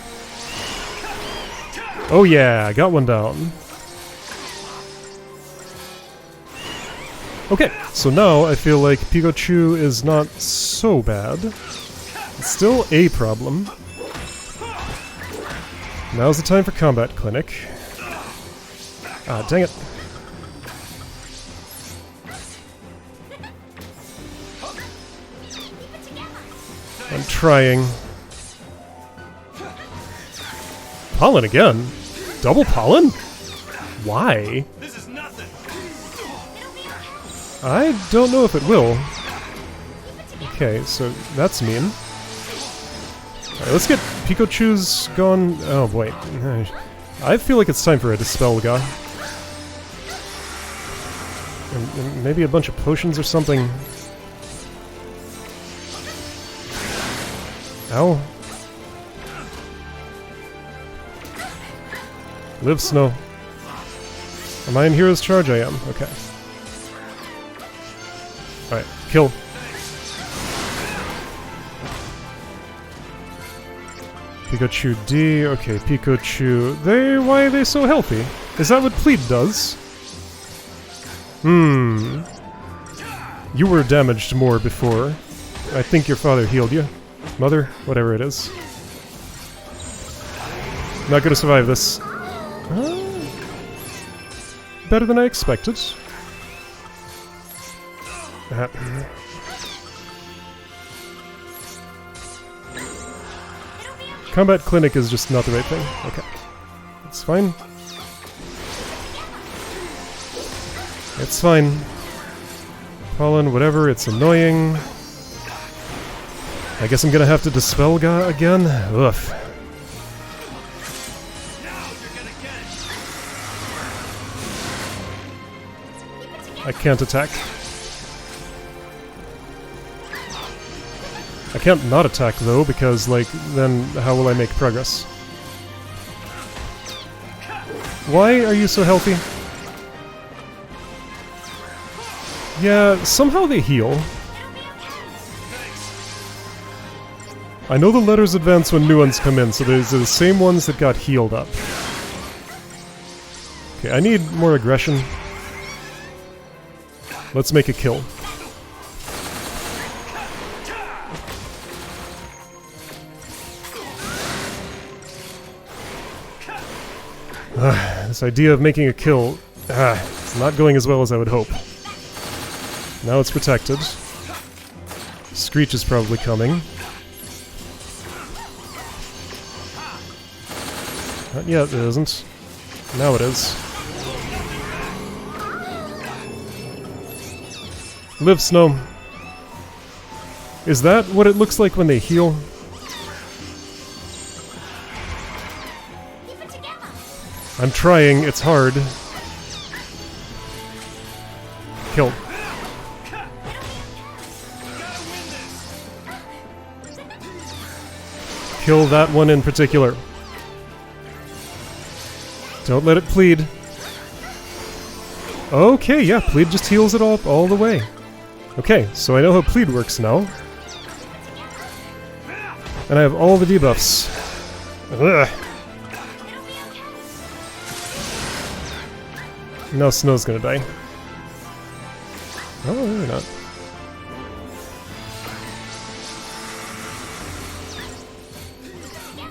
Oh yeah, I got one down. Okay, so now I feel like Pikachu is not so bad. It's still a problem. Now's the time for Combat Clinic. Ah, dang it. I'm trying. Pollen again? Double pollen? Why? This is nothing. I don't know if it will. Okay, so that's mean. Alright, let's get Pikachu's gone. Oh, wait. I feel like it's time for a Dispel guy. And maybe a bunch of potions or something. Ow. Live Snow. Am I in Hero's Charge? I am. Okay. Alright, kill. Pikachu D. Okay, Pikachu. Why are they so healthy? Is that what Plead does? You were damaged more before. I think your father healed you. Mother? Whatever it is. Not gonna survive this. Better than I expected. Combat Clinic is just not the right thing. Okay. It's fine. It's fine. Pollen, whatever, it's annoying. I guess I'm gonna have to Dispel again? Ugh. I can't attack. I can't not attack though, because like, then how will I make progress? Why are you so healthy? Yeah, somehow they heal. I know the letters advance when new ones come in, so there's the same ones that got healed up. Okay, I need more aggression. Let's make a kill. This idea of making a kill, it's not going as well as I would hope. Now it's protected. Screech is probably coming. Not yet, it isn't. Now it is. Live Snow. Is that what it looks like when they heal? I'm trying, it's hard. Kill. Kill that one in particular. Don't let it plead. Okay, yeah, plead just heals it all the way. Okay, so I know how plead works now. And I have all the debuffs. Ugh. Now Snow's gonna die. Oh, maybe not.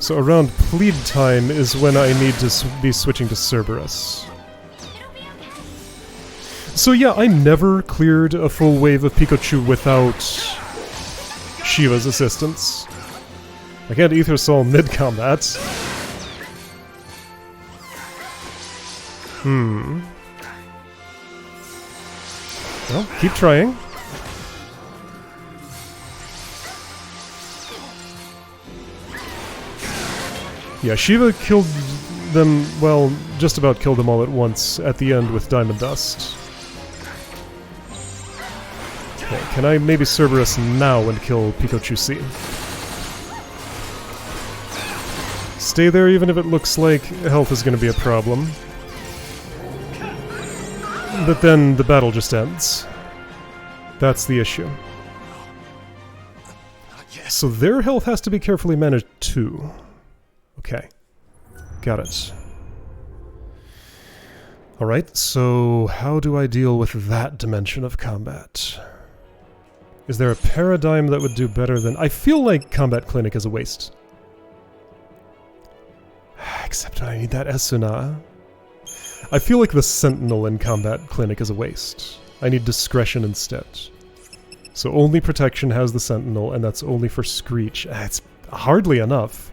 So around plead time is when I need to be switching to Cerberus. So yeah, I never cleared a full wave of Pikachu without Shiva's assistance. I can't Ether Soul mid-combat. Well, keep trying. Yeah, Shiva killed them, well, just about killed them all at once at the end with Diamond Dust. Okay, can I maybe Cerberus now and kill Pikachu C? Stay there even if it looks like health is going to be a problem. But then the battle just ends. That's the issue. So their health has to be carefully managed too. Okay. Got it. Alright, so how do I deal with that dimension of combat? Is there a paradigm that would do better than... I feel like Combat Clinic is a waste. Except I need that Esuna. I feel like the Sentinel in Combat Clinic is a waste. I need Discretion instead. So only Protection has the Sentinel, and that's only for Screech. It's hardly enough.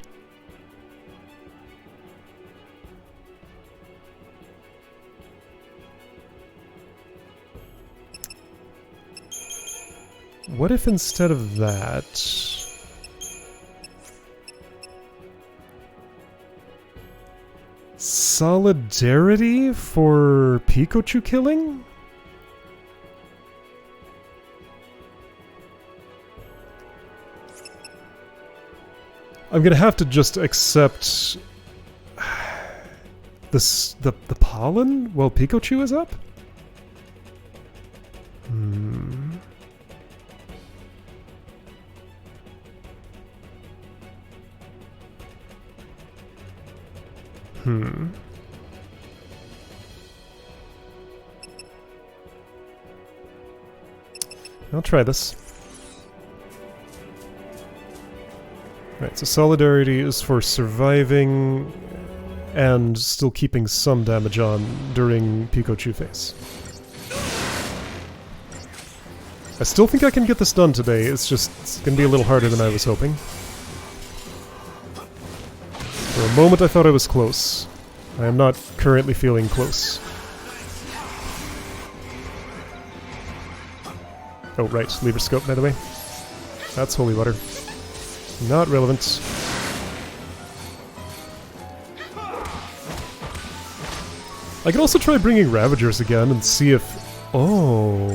What if instead of that... Solidarity for Pikachu killing? I'm gonna have to just accept this the pollen while Pikachu is up? I'll try this. Right, so Solidarity is for surviving and still keeping some damage on during Pikachu phase. I still think I can get this done today, it's gonna be a little harder than I was hoping. For a moment I thought I was close. I am not currently feeling close. Oh right, lever scope by the way. That's holy water. Not relevant. I could also try bringing Ravagers again and see if... Oh...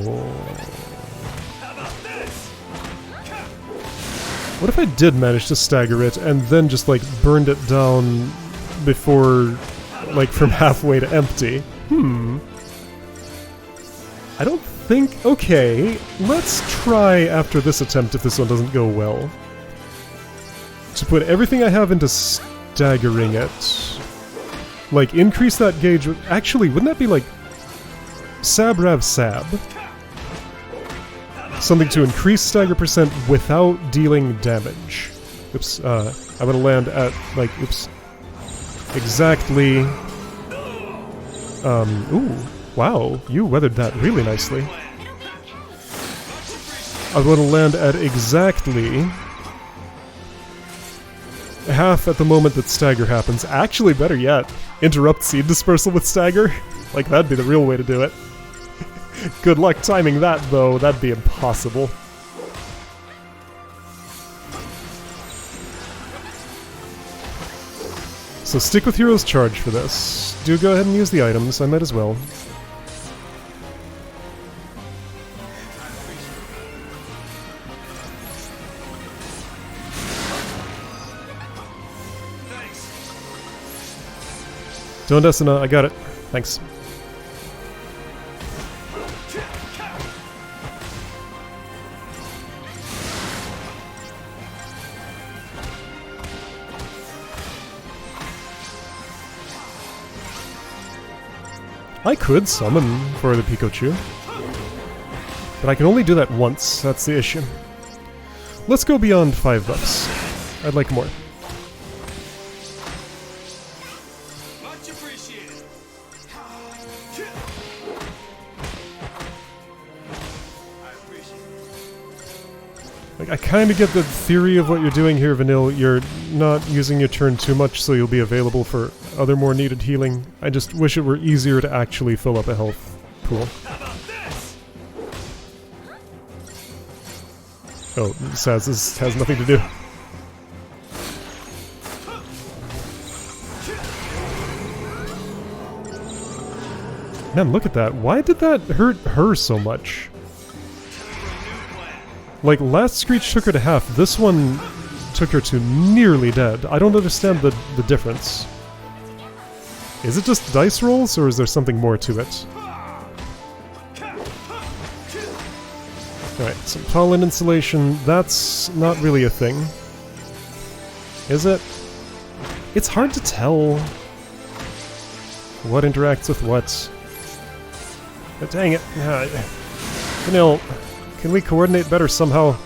What if I did manage to stagger it and then just like burned it down before, like from halfway to empty? I don't think... Okay, let's try after this attempt if this one doesn't go well. To put everything I have into staggering it. Like, increase that gauge with... Actually, wouldn't that be like... Sab Rav Sab? Something to increase stagger percent without dealing damage. Oops, I'm gonna land at, like, oops. Exactly... ooh, wow, you weathered that really nicely. I'm gonna land at exactly... half at the moment that stagger happens. Actually, better yet, interrupt seed dispersal with stagger. Like, that'd be the real way to do it. Good luck timing that, though. That'd be impossible. So stick with Hero's Charge for this. Do go ahead and use the items. I might as well. Don't Esuna, I got it. Thanks. I could summon for the Pikachu, but I can only do that once, that's the issue. Let's go beyond $5. I'd like more. Much appreciated. Like, I kind of get the theory of what you're doing here, Vanille. You're not using your turn too much, so you'll be available for other more needed healing. I just wish it were easier to actually fill up a health pool. Oh, Saz, this has nothing to do. Man, look at that. Why did that hurt her so much? Like, last Screech took her to half, this one took her to nearly dead. I don't understand the difference. Is it just dice rolls, or is there something more to it? Alright, some pollen insulation, that's not really a thing. Is it? It's hard to tell what interacts with what. But dang it. Vanille, can we coordinate better somehow?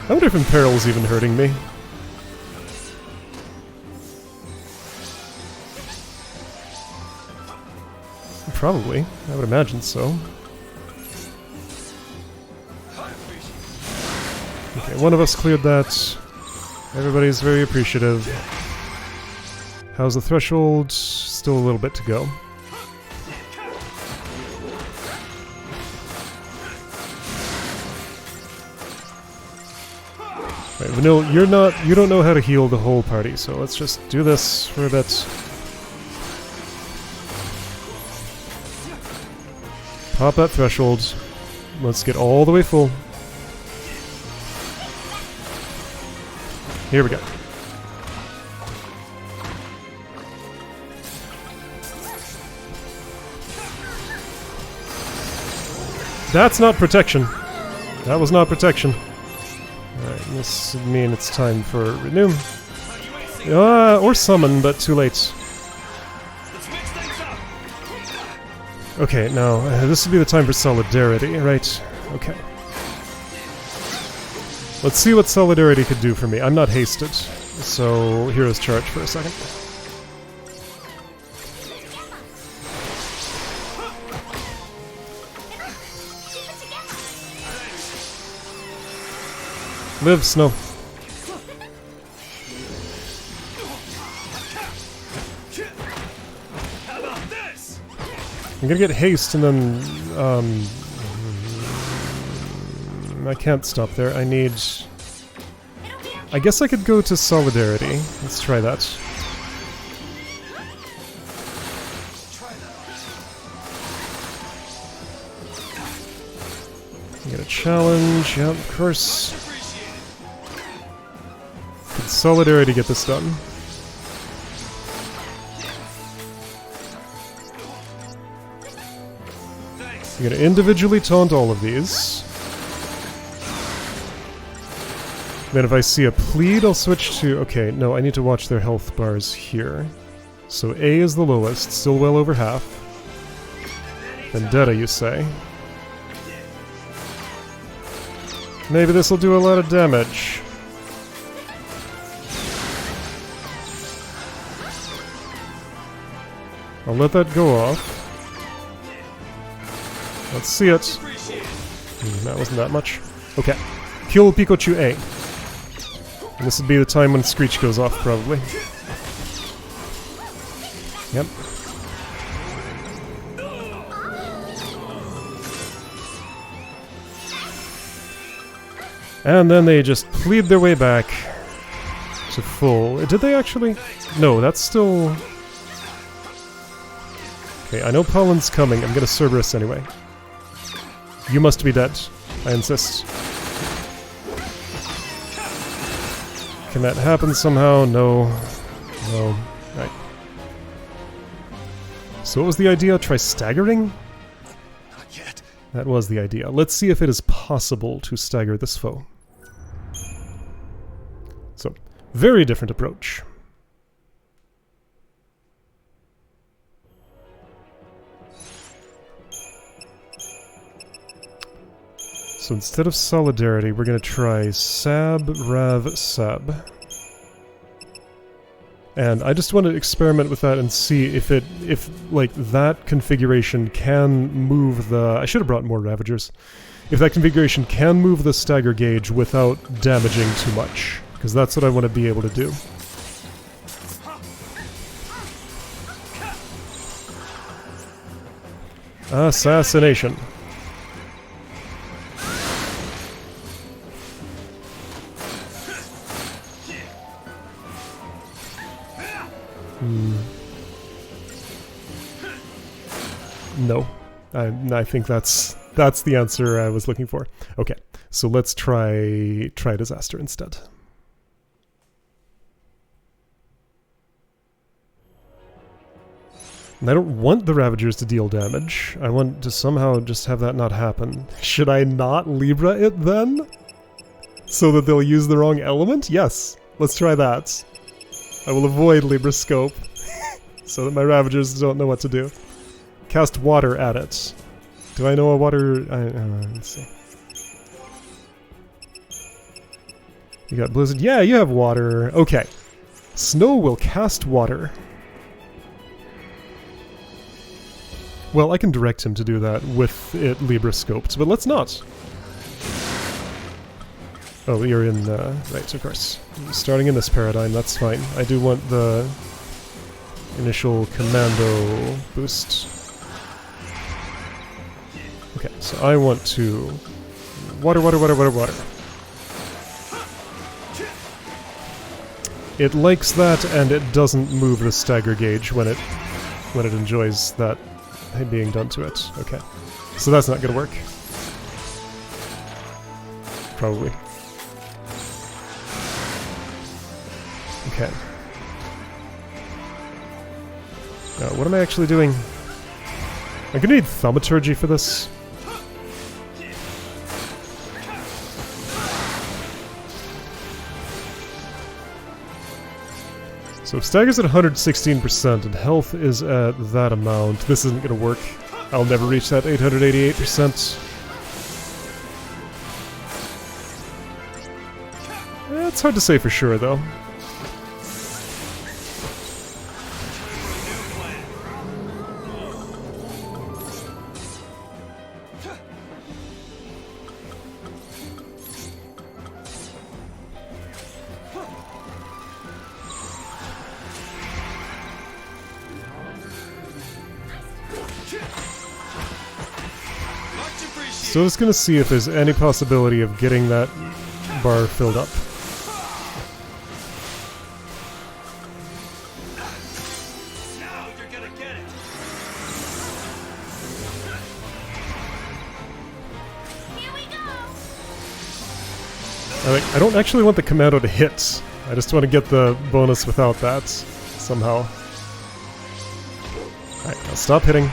I wonder if Imperil's even hurting me. Probably. I would imagine so. Okay, one of us cleared that. Everybody's very appreciative. How's the threshold? Still a little bit to go. Right, Vanille, you don't know how to heal the whole party, so let's just do this for a bit. Pop that threshold. Let's get all the way full. Here we go. That's not protection. That was not protection. Alright, this would mean it's time for renew. Or summon, but too late. Okay, now, this would be the time for solidarity, right? Okay. Let's see what solidarity could do for me. I'm not hasted, so hero's charge for a second. Live, Snow. I'm gonna get haste and then, I can't stop there. I need... I guess I could go to Solidarity. Let's try that. Get a challenge, yeah, of course. Could Solidarity get this done? You're gonna individually taunt all of these. Then if I see a plead, I'll switch to... Okay, no, I need to watch their health bars here. So A is the lowest, still well over half. Vendetta, you say? Maybe this will do a lot of damage. I'll let that go off. Let's see it. That wasn't that much. Okay. Kill Pikachu A. And this would be the time when Screech goes off, probably. Yep. And then they just plead their way back to full. Did they actually? No, that's still... Okay, I know Pollen's coming. I'm gonna Cerberus anyway. You must be dead. I insist. Can that happen somehow? No. No. Right. So what was the idea? Try staggering? Not yet. That was the idea. Let's see if it is possible to stagger this foe. So, very different approach. So instead of Solidarity, we're going to try Sab, Rav, Sab. And I just want to experiment with that and see if like, that configuration can move the... I should have brought more Ravagers. If that configuration can move the stagger gauge without damaging too much. Because that's what I want to be able to do. Assassination. No. I think that's the answer I was looking for. Okay, so let's try disaster instead. And I don't want the Ravagers to deal damage. I want to somehow just have that not happen. Should I not Libra it then? So that they'll use the wrong element? Yes, let's try that. I will avoid Libra Scope so that my Ravagers don't know what to do. Cast water at it. Do I know a water... let's see. You got Blizzard. Yeah, you have water. Okay. Snow will cast water. Well, I can direct him to do that with it Libra scoped, but let's not. Oh, you're in... right, of course. Starting in this paradigm, that's fine. I do want the initial commando boost. Okay, so I want to... Water, water, water, water, water. It likes that, and it doesn't move the stagger gauge when it enjoys that being done to it. Okay. So that's not gonna work. Probably. Okay. Now, what am I actually doing? I'm gonna need Thaumaturgy for this. So if stagger's at 116% and health is at that amount, this isn't gonna work. I'll never reach that 888%. It's hard to say for sure, though. So just gonna see if there's any possibility of getting that bar filled up. Now you're gonna get it. Here we go. I don't actually want the commando to hit. I just want to get the bonus without that, somehow. Alright, now stop hitting.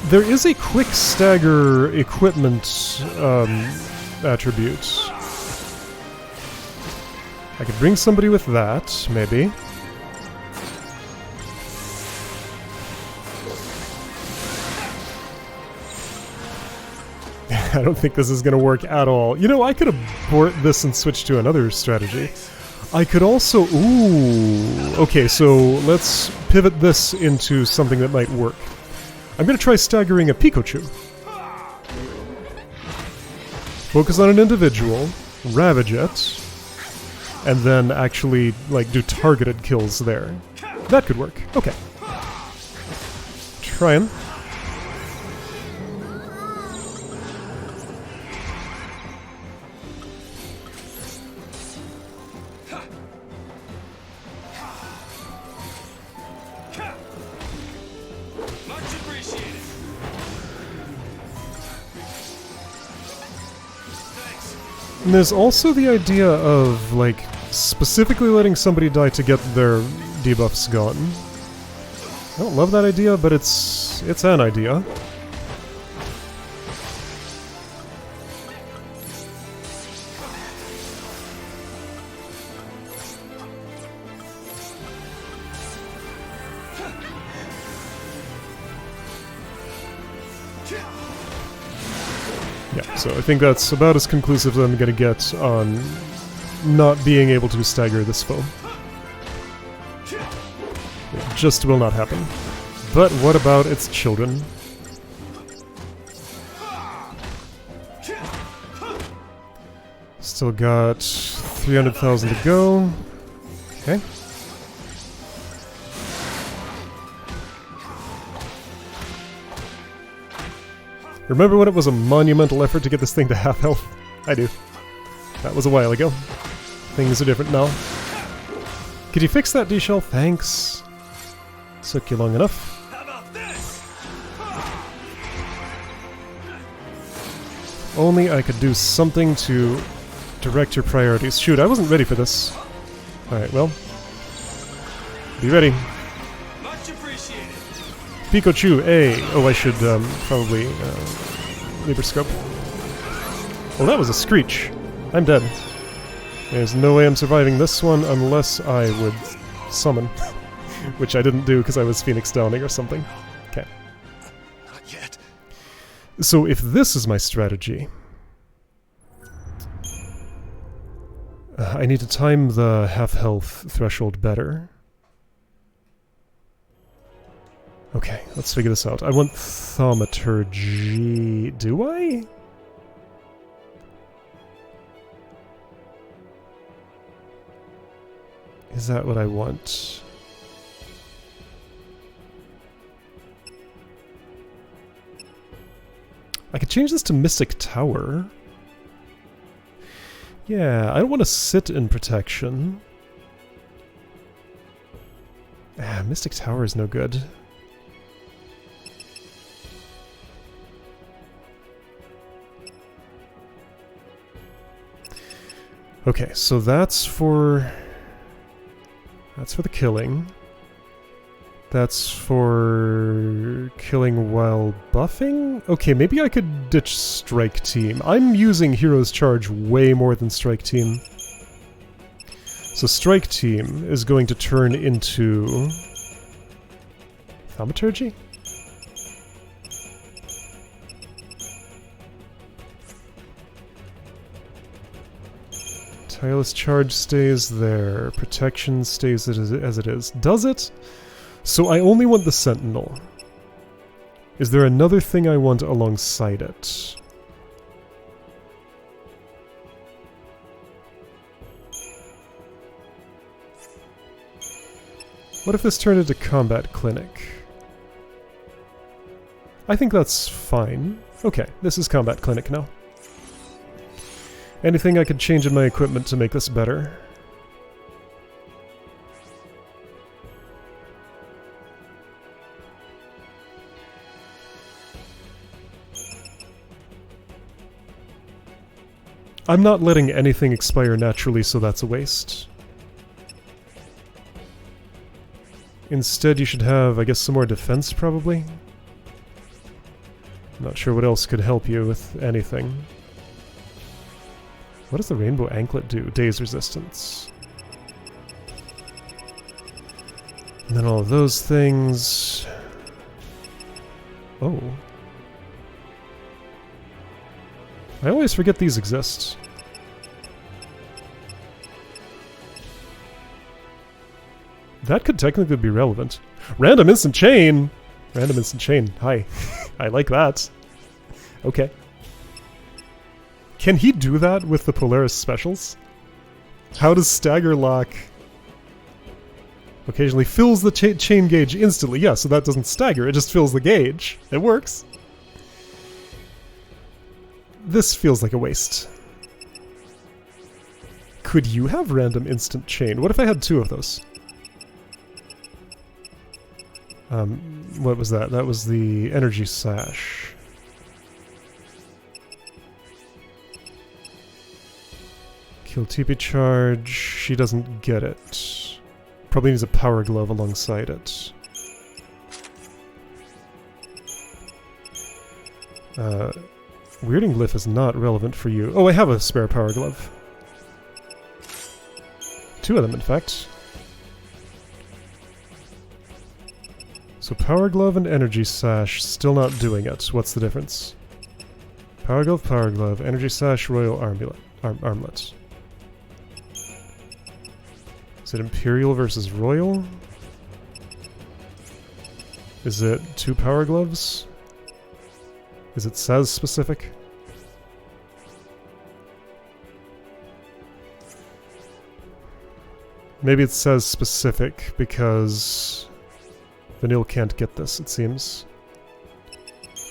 There is a quick stagger equipment attribute. I could bring somebody with that, maybe. I don't think this is going to work at all. You know, I could abort this and switch to another strategy. I could also... Ooh! Okay, so let's pivot this into something that might work. I'm going to try staggering a Pikachu. Focus on an individual, ravage it, and then actually, like, do targeted kills there. That could work. Okay. Trying. And there's also the idea of, like, specifically letting somebody die to get their debuffs gone. I don't love that idea, but it's an idea. Yeah, so I think that's about as conclusive as I'm gonna get on not being able to stagger this foe. It just will not happen. But what about its children? Still got 300,000 to go. Okay. Remember when it was a monumental effort to get this thing to half health? I do. That was a while ago. Things are different now. Could you fix that, D-Shell? Thanks. Took you long enough. How about this? Only I could do something to direct your priorities. Shoot, I wasn't ready for this. Alright, well. Be ready. Much appreciated. Pikachu, A. Oh, I should probably Libra Scope. Well, that was a screech. I'm dead. There's no way I'm surviving this one unless I would summon. Which I didn't do because I was Phoenix Downing or something. Okay. Not yet. So if this is my strategy... I need to time the half-health threshold better. Okay, let's figure this out. I want Thaumaturgy... Do I? Is that what I want? I could change this to Mystic Tower. Yeah, I don't want to sit in protection. Ah, Mystic Tower is no good. Okay, so that's for the killing. That's for killing while buffing? Okay, maybe I could ditch Strike Team. I'm using Hero's Charge way more than Strike Team. So Strike Team is going to turn into... Thaumaturgy? Tireless Charge stays there. Protection stays as it is. Does it? So I only want the Sentinel. Is there another thing I want alongside it? What if this turned into Combat Clinic? I think that's fine. Okay, this is Combat Clinic now. Anything I could change in my equipment to make this better? I'm not letting anything expire naturally, so that's a waste. Instead, you should have, I guess, some more defense, probably? I'm not sure what else could help you with anything. What does the Rainbow Anklet do? Daze resistance. And then all of those things... Oh. I always forget these exist. That could technically be relevant. Random Instant Chain! Random Instant Chain, hi. I like that. Okay. Can he do that with the Polaris specials? How does Stagger Lock... occasionally fills the chain gauge instantly? Yeah, so that doesn't stagger, it just fills the gauge. It works. This feels like a waste. Could you have random instant chain? What if I had two of those? What was that? That was the energy sash. Kill TP charge. She doesn't get it. Probably needs a power glove alongside it. Weirding Glyph is not relevant for you. Oh, I have a spare power glove. Two of them, in fact. So power glove and energy sash, still not doing it. What's the difference? Power glove, energy sash, royal armlet. Is it Imperial versus Royal? Is it two power gloves? Is it says specific? Maybe it says specific because Vanille can't get this, it seems.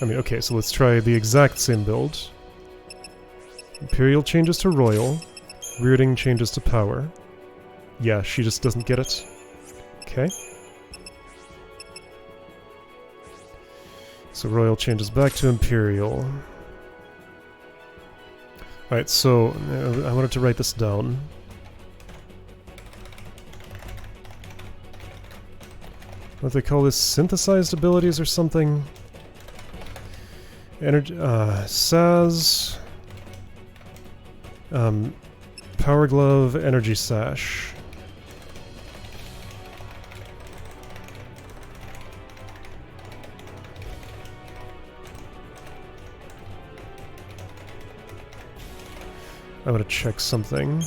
I mean, okay, so let's try the exact same build. Imperial changes to Royal. Weirding changes to power. Yeah, she just doesn't get it. Okay. So Royal changes back to Imperial. Alright, so I wanted to write this down. What they call this? Synthesized abilities or something? Energy, Saz... Power Glove, Energy Sash. I'm gonna check something.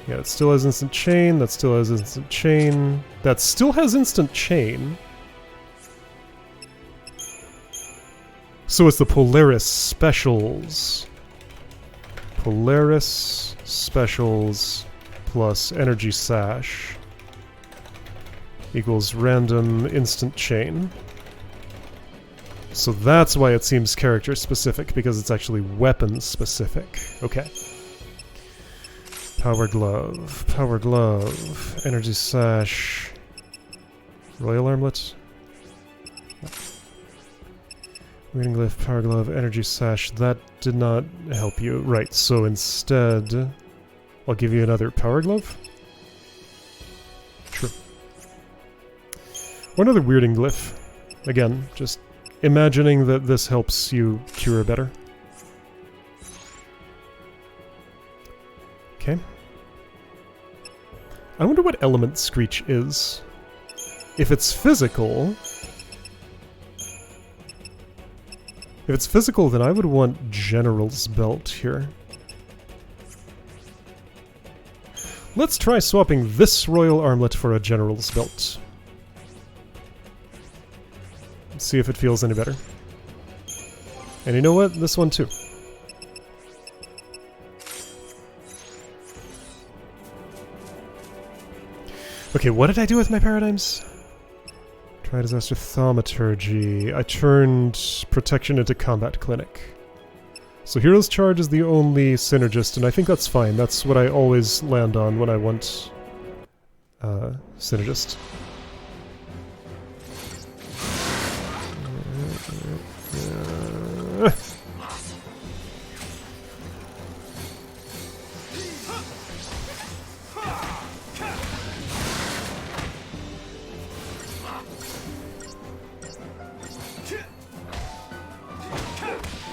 Yeah, it still has instant chain, that still has instant chain, that still has instant chain. So it's the Polaris Specials. Polaris Specials plus Energy Sash equals random instant chain. So that's why it seems character specific, because it's actually weapon specific. Okay. Power Glove, Energy Sash, Royal Armlet. Reading Glyph, Power Glove, Energy Sash, that did not help you. Right, so instead, I'll give you another Power Glove. Sure. Or another Weirding Glyph. Again, just imagining that this helps you cure better. Okay. I wonder what element Screech is. If it's physical... If it's physical, then I would want General's Belt here. Let's try swapping this Royal Armlet for a General's Belt. See if it feels any better. And you know what? This one too. Okay, what did I do with my paradigms? Try Disaster Thaumaturgy. I turned Protection into Combat Clinic. So Hero's Charge is the only synergist, and I think that's fine. That's what I always land on when I want synergist.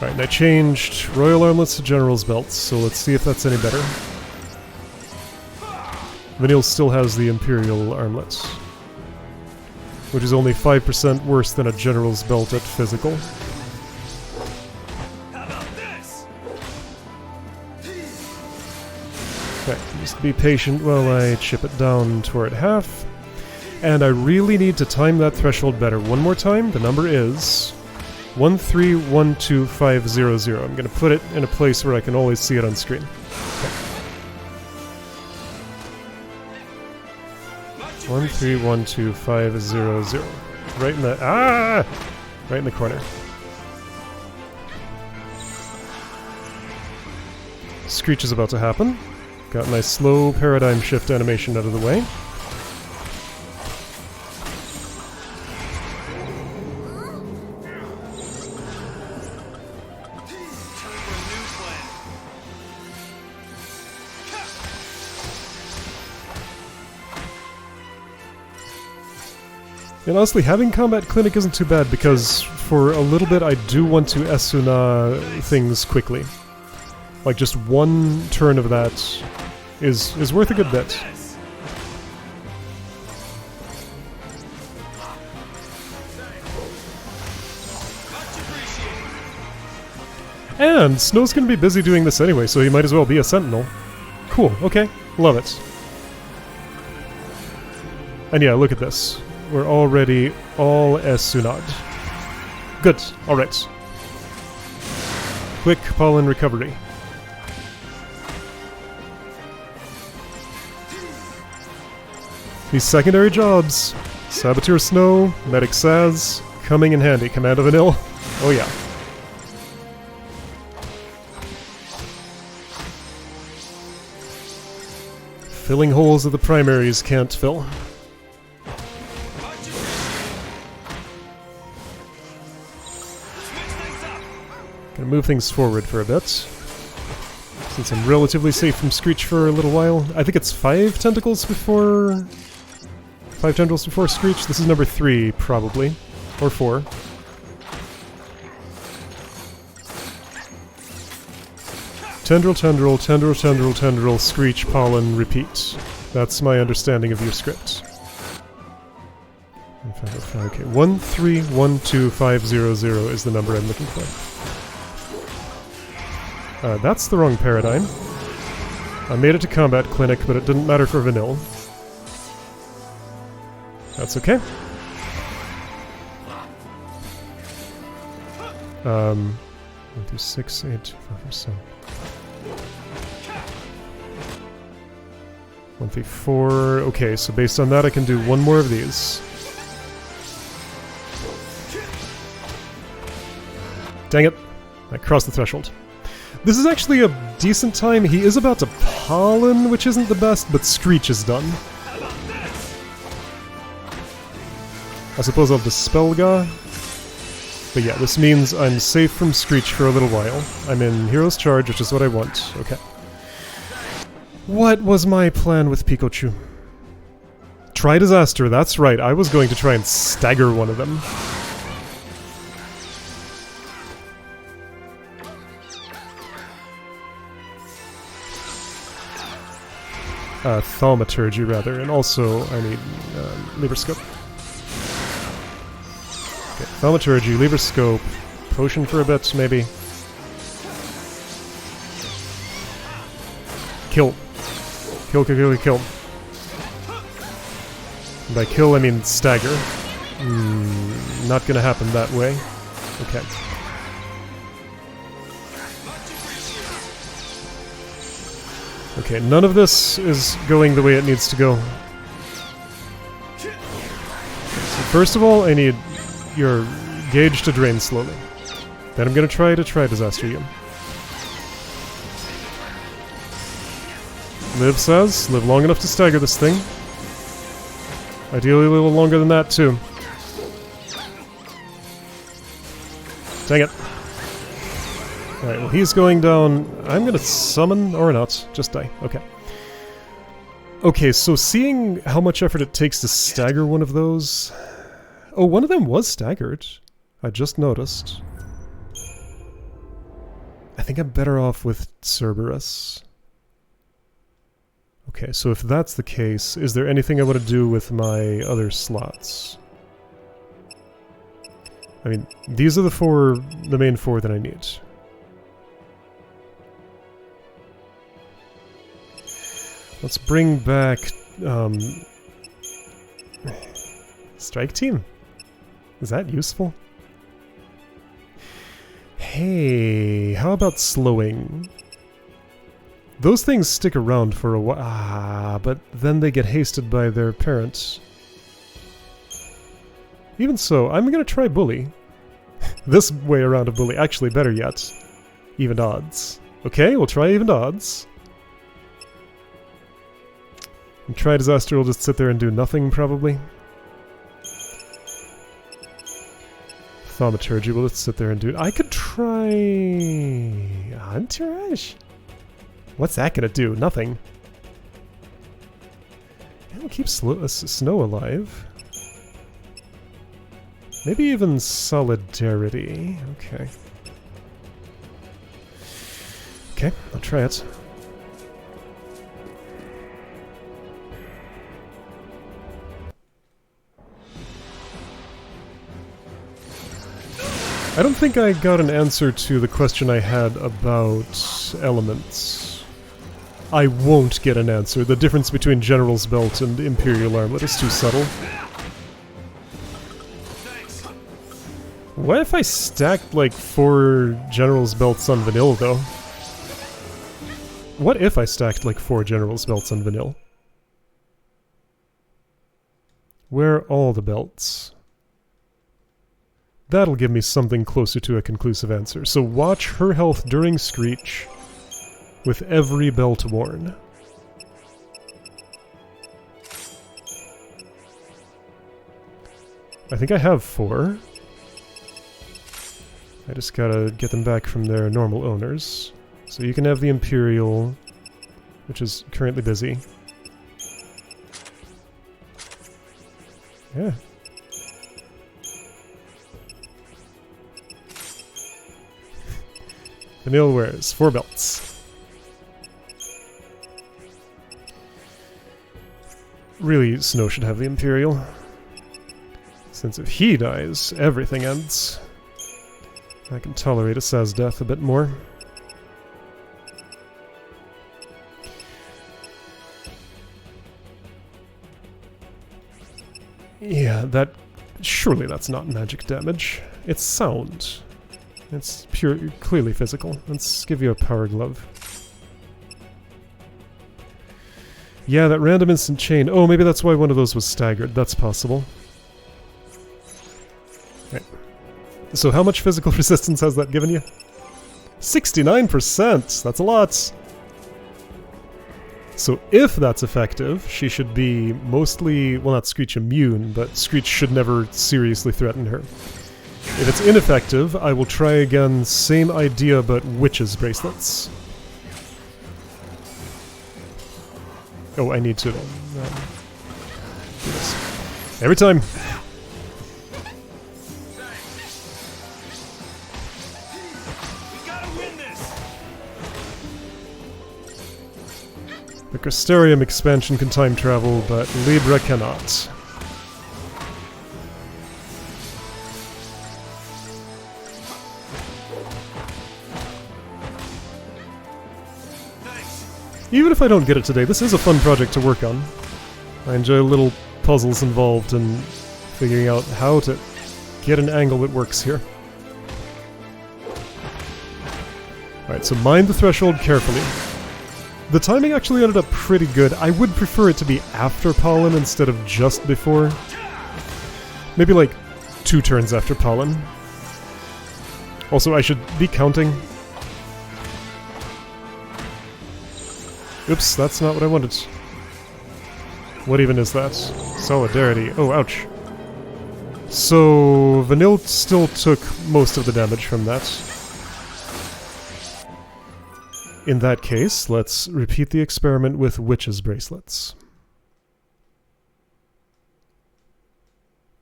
Alright, and I changed Royal Armlets to General's Belts, so let's see if that's any better. Vanille still has the Imperial Armlets, which is only 5% worse than a General's Belt at physical. How about this? Okay, just be patient while I chip it down toward half. And I really need to time that threshold better. One more time, the number is 1312500. I'm going to put it in a place where I can always see it on screen. Okay. 1312500. Right in the right in the corner. Screech is about to happen. Got my slow paradigm shift animation out of the way. And honestly, having Combat Clinic isn't too bad, because for a little bit I do want to Esuna things quickly. Like, just one turn of that is worth a good bit. And Snow's gonna be busy doing this anyway, so he might as well be a Sentinel. Cool, okay, love it. And yeah, look at this. We're already all Esunad. Good, alright. Quick pollen recovery. These secondary jobs, Saboteur Snow, Medic Saz, coming in handy. Command of Vanille, oh yeah. Filling holes that the primaries can't fill. Much appreciated. Switch things up. Gonna move things forward for a bit. Since I'm relatively safe from Screech for a little while. I think it's 5 tentacles before... 5 tendrils before Screech. This is number 3, probably. Or 4. Tendril, tendril, tendril, tendril, tendril, Screech, pollen, repeat. That's my understanding of your script. Okay, 1312500 is the number I'm looking for. That's the wrong paradigm. I made it to Combat Clinic, but it didn't matter for Vanille. That's okay. 1 through 6, 8, 5, 7. 1 through 4. Okay, so based on that, I can do one more of these. Dang it! I crossed the threshold. This is actually a decent time. He is about to pollen, which isn't the best, but Screech is done. I suppose I'll dispel Ga. But yeah, this means I'm safe from Screech for a little while. I'm in Hero's Charge, which is what I want. Okay. What was my plan with Pikachu? Try Disaster, that's right. I was going to try and stagger one of them. Thaumaturgy, rather, and also I need Libroscope. Okay, Thaumaturgy, Libroscope, Potion for a bit, maybe. Kill. Kill, kill, kill, kill. And by kill, I mean stagger. Not gonna happen that way. Okay. Okay, none of this is going the way it needs to go. So first of all, I need your gauge to drain slowly. Then I'm gonna try Disaster you. Liv says, live long enough to stagger this thing. Ideally a little longer than that, too. Dang it. Alright, well he's going down. I'm gonna summon, or not, just die. Okay. Okay, so seeing how much effort it takes to stagger one of those... Oh, one of them was staggered. I just noticed. I think I'm better off with Cerberus. Okay, so if that's the case, is there anything I want to do with my other slots? I mean, these are the main 4 that I need. Let's bring back, Strike Team. Is that useful? Hey, how about slowing? Those things stick around for a while, but then they get hasted by their parents. Even so, I'm gonna try Bully. This way around a Bully. Actually, better yet, even odds. Okay, we'll try even odds. And try Disaster will just sit there and do nothing, probably. Thaumaturgy will just sit there and do... I could try... Entourage? What's that gonna do? Nothing. It'll keep Snow alive. Maybe even Solidarity. Okay. Okay, I'll try it. I don't think I got an answer to the question I had about elements. I won't get an answer. The difference between General's Belt and Imperial Armlet is too subtle. Thanks. What if I stacked like 4 General's Belts on Vanille, though? What if I stacked like 4 General's Belts on Vanille? Where are all the belts? That'll give me something closer to a conclusive answer. So watch her health during Screech with every belt worn. I think I have 4. I just gotta get them back from their normal owners. So you can have the Imperial, which is currently busy. Yeah. Vanille wears 4 belts. Really, Snow should have the Imperial. Since if he dies, everything ends. I can tolerate a Saz death a bit more. Yeah, that... Surely that's not magic damage. It's sound. It's clearly physical. Let's give you a power glove. Yeah, that random instant chain. Oh, maybe that's why one of those was staggered. That's possible. Okay. So how much physical resistance has that given you? 69%! That's a lot! So if that's effective, she should be mostly, well, not Screech immune, but Screech should never seriously threaten her. If it's ineffective, I will try again, same idea, but witch's bracelets. Oh, I need to do this. Every time! We gotta win this. The Crystarium expansion can time travel, but Libra cannot. Even if I don't get it today, this is a fun project to work on. I enjoy little puzzles involved in figuring out how to get an angle that works here. Alright, so mind the threshold carefully. The timing actually ended up pretty good. I would prefer it to be after Pollen instead of just before. Maybe like 2 turns after Pollen. Also, I should be counting. Oops, that's not what I wanted. What even is that? Solidarity. Oh, ouch. So, Vanille still took most of the damage from that. In that case, let's repeat the experiment with Witch's bracelets.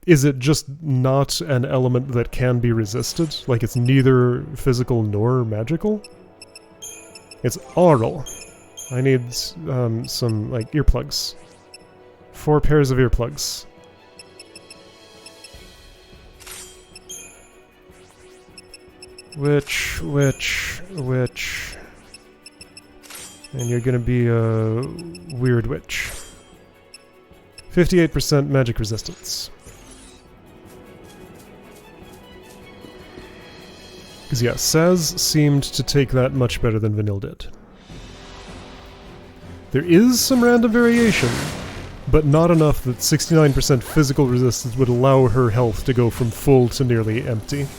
Is it just not an element that can be resisted? Like it's neither physical nor magical? It's aural. I need some, like, earplugs. 4 pairs of earplugs. Which... And you're gonna be a weird witch. 58% magic resistance. Because yeah, Saz seemed to take that much better than Vanille did. There is some random variation, but not enough that 69% physical resistance would allow her health to go from full to nearly empty.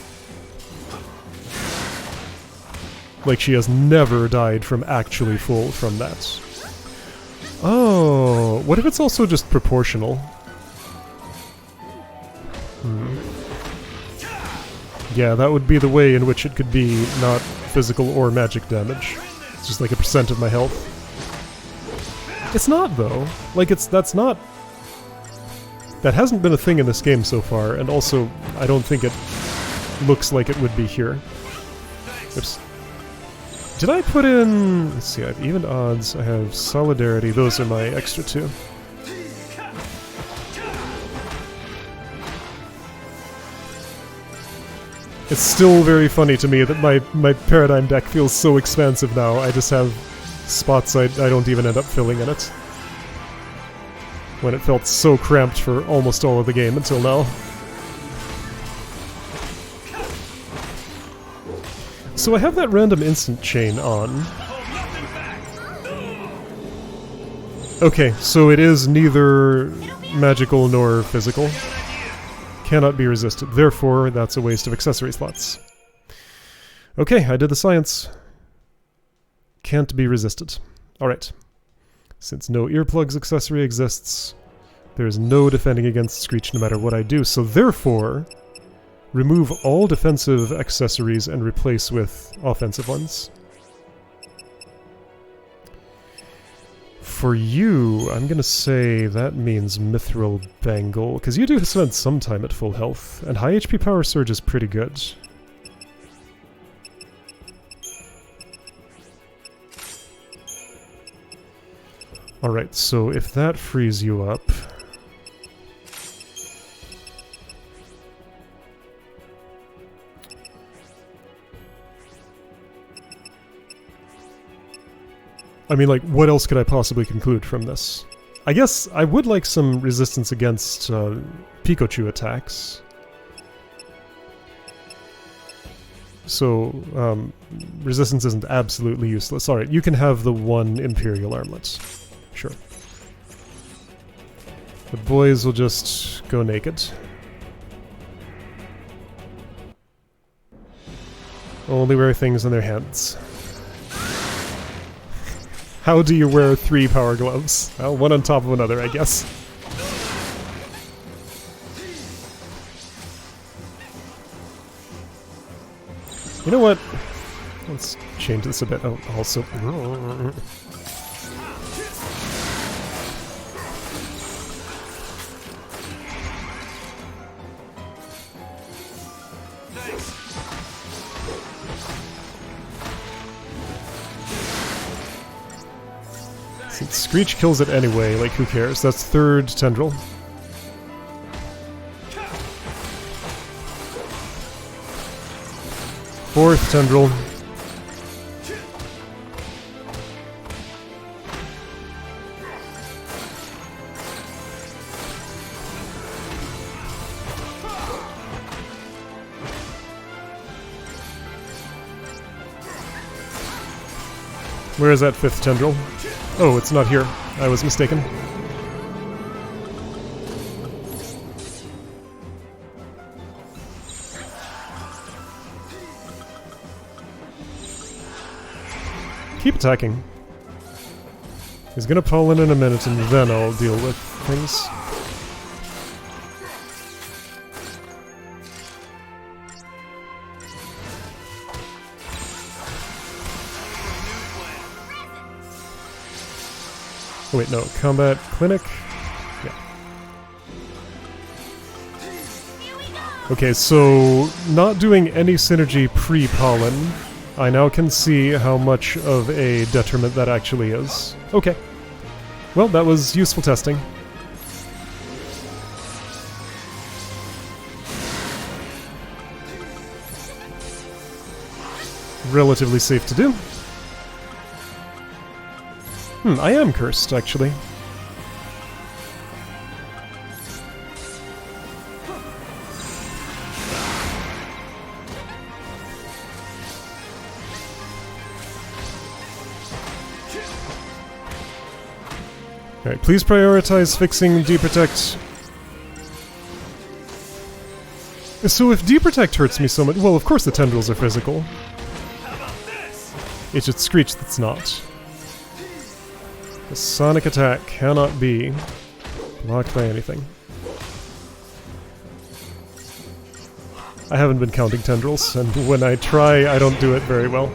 Like she has never died from actually full from that. Oh, what if it's also just proportional? Yeah, that would be the way in which it could be not physical or magic damage. It's just like a percent of my health. It's not, though. Like, that's not... That hasn't been a thing in this game so far, and also, I don't think it looks like it would be here. Oops. Did I put in... Let's see, I have even odds, I have solidarity, those are my extra 2. It's still very funny to me that my Paradigm deck feels so expansive now, I just have spots I don't even end up filling in it. When it felt so cramped for almost all of the game until now. So I have that random instant chain on. Okay, so it is neither magical nor physical. Cannot be resisted. Therefore, that's a waste of accessory slots. Okay, I did the science. Can't be resisted. Alright. Since no earplugs accessory exists, There's no defending against Screech no matter what I do, so therefore, remove all defensive accessories and replace with offensive ones. For you, I'm gonna say that means Mithril Bangle, because you do spend some time at full health, and high HP Power Surge is pretty good. Alright, so if that frees you up... I mean, like, what else could I possibly conclude from this? I guess I would like some resistance against Pikachu attacks. So, resistance isn't absolutely useless. Alright, you can have the one Imperial Armlet. Sure. The boys will just go naked. Only wear things on their hands. How do you wear 3 power gloves? Well, one on top of another, I guess. You know what? Let's change this a bit. Oh, also... Since Screech kills it anyway, like who cares? That's 3rd Tendril. Fourth Tendril. Where is that 5th Tendril? Oh, it's not here. I was mistaken. Keep attacking. He's gonna pull in a minute and then I'll deal with things. Oh wait, no. Combat Clinic? Yeah. Okay, so not doing any synergy pre-pollen, I now can see how much of a detriment that actually is. Okay. Well, that was useful testing. Relatively safe to do. I am cursed, actually. Alright, please prioritize fixing Deprotect. So if Deprotect hurts me so much... Well, of course the tendrils are physical. It's just Screech that's not. The sonic attack cannot be blocked by anything. I haven't been counting tendrils, and when I try, I don't do it very well.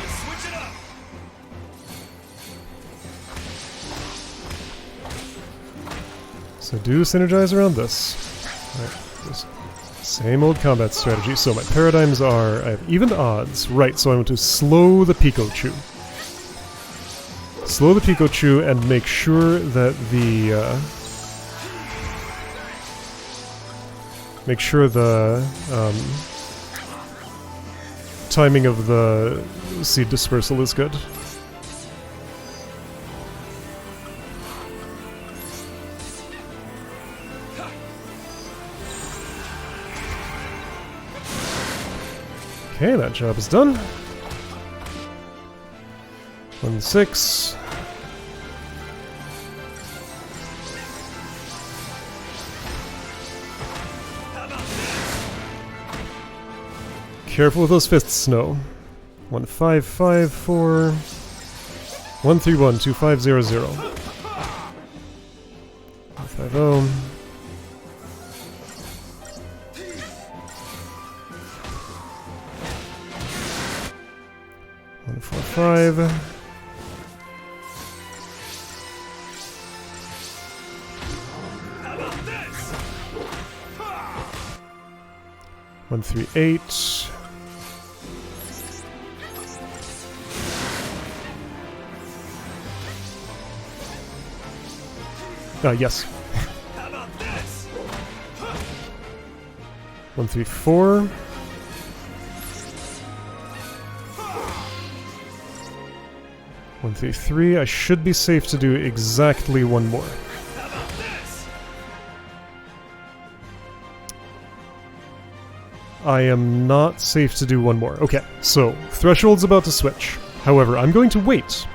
Switch it up. So do synergize around this. Alright, just same old combat strategy. So my paradigms are, I have even odds. Right, so I want to slow the Pikachu. Slow the Pikachu and make sure that the... make sure the timing of the seed dispersal is good. Okay, that job is done. 1-6. Careful with those fists, Snow. 1-5-5-4. 131 2500. 150. 145. How about this? 138. Yes. How about this? 134. 133. I should be safe to do exactly one more. How about this? I am not safe to do one more. Okay, so threshold's about to switch. However, I'm going to wait.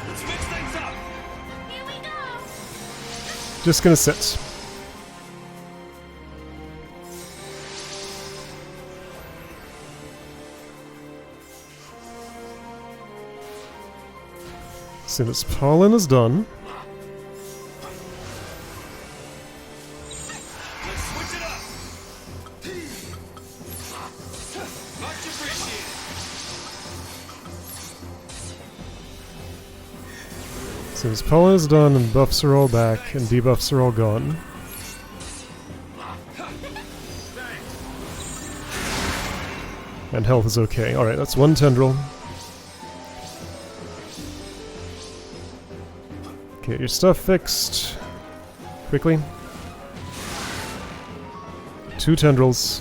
Let's mix things up. Here we go. Just gonna sit. As soon as pollen is done, Let's switch it up. Much appreciated. as soon as pollen is done and buffs are all back and debuffs are all gone, and health is okay. Alright, that's one tendril. Get your stuff fixed. Quickly. 2 tendrils.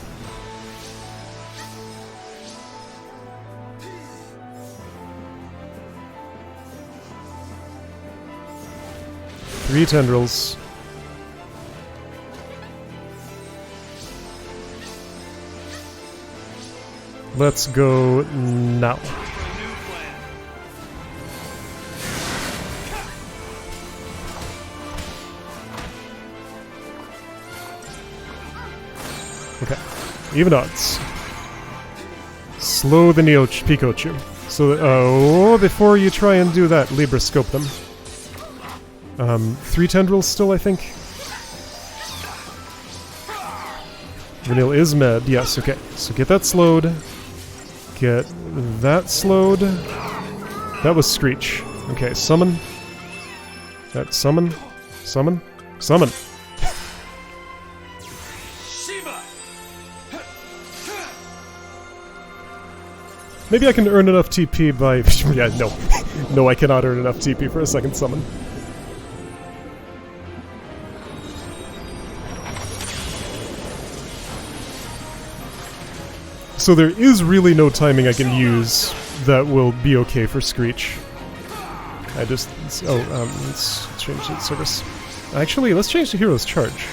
Three tendrils. Let's go now. For a new plan. Okay. Even odds. Slow the Pikachu. So, before you try and do that, Libra scope them. 3 tendrils still, I think. Vanille is med, yes, okay. So get that slowed. Get that slowed. That was Screech. Okay, summon. That summon. Summon. Summon. Shiba. Maybe I can earn enough TP by... yeah, no. No, I cannot earn enough TP for a second summon. So there is really no timing I can use that will be okay for Screech. I just... let's change the service. Actually, let's change the hero's charge.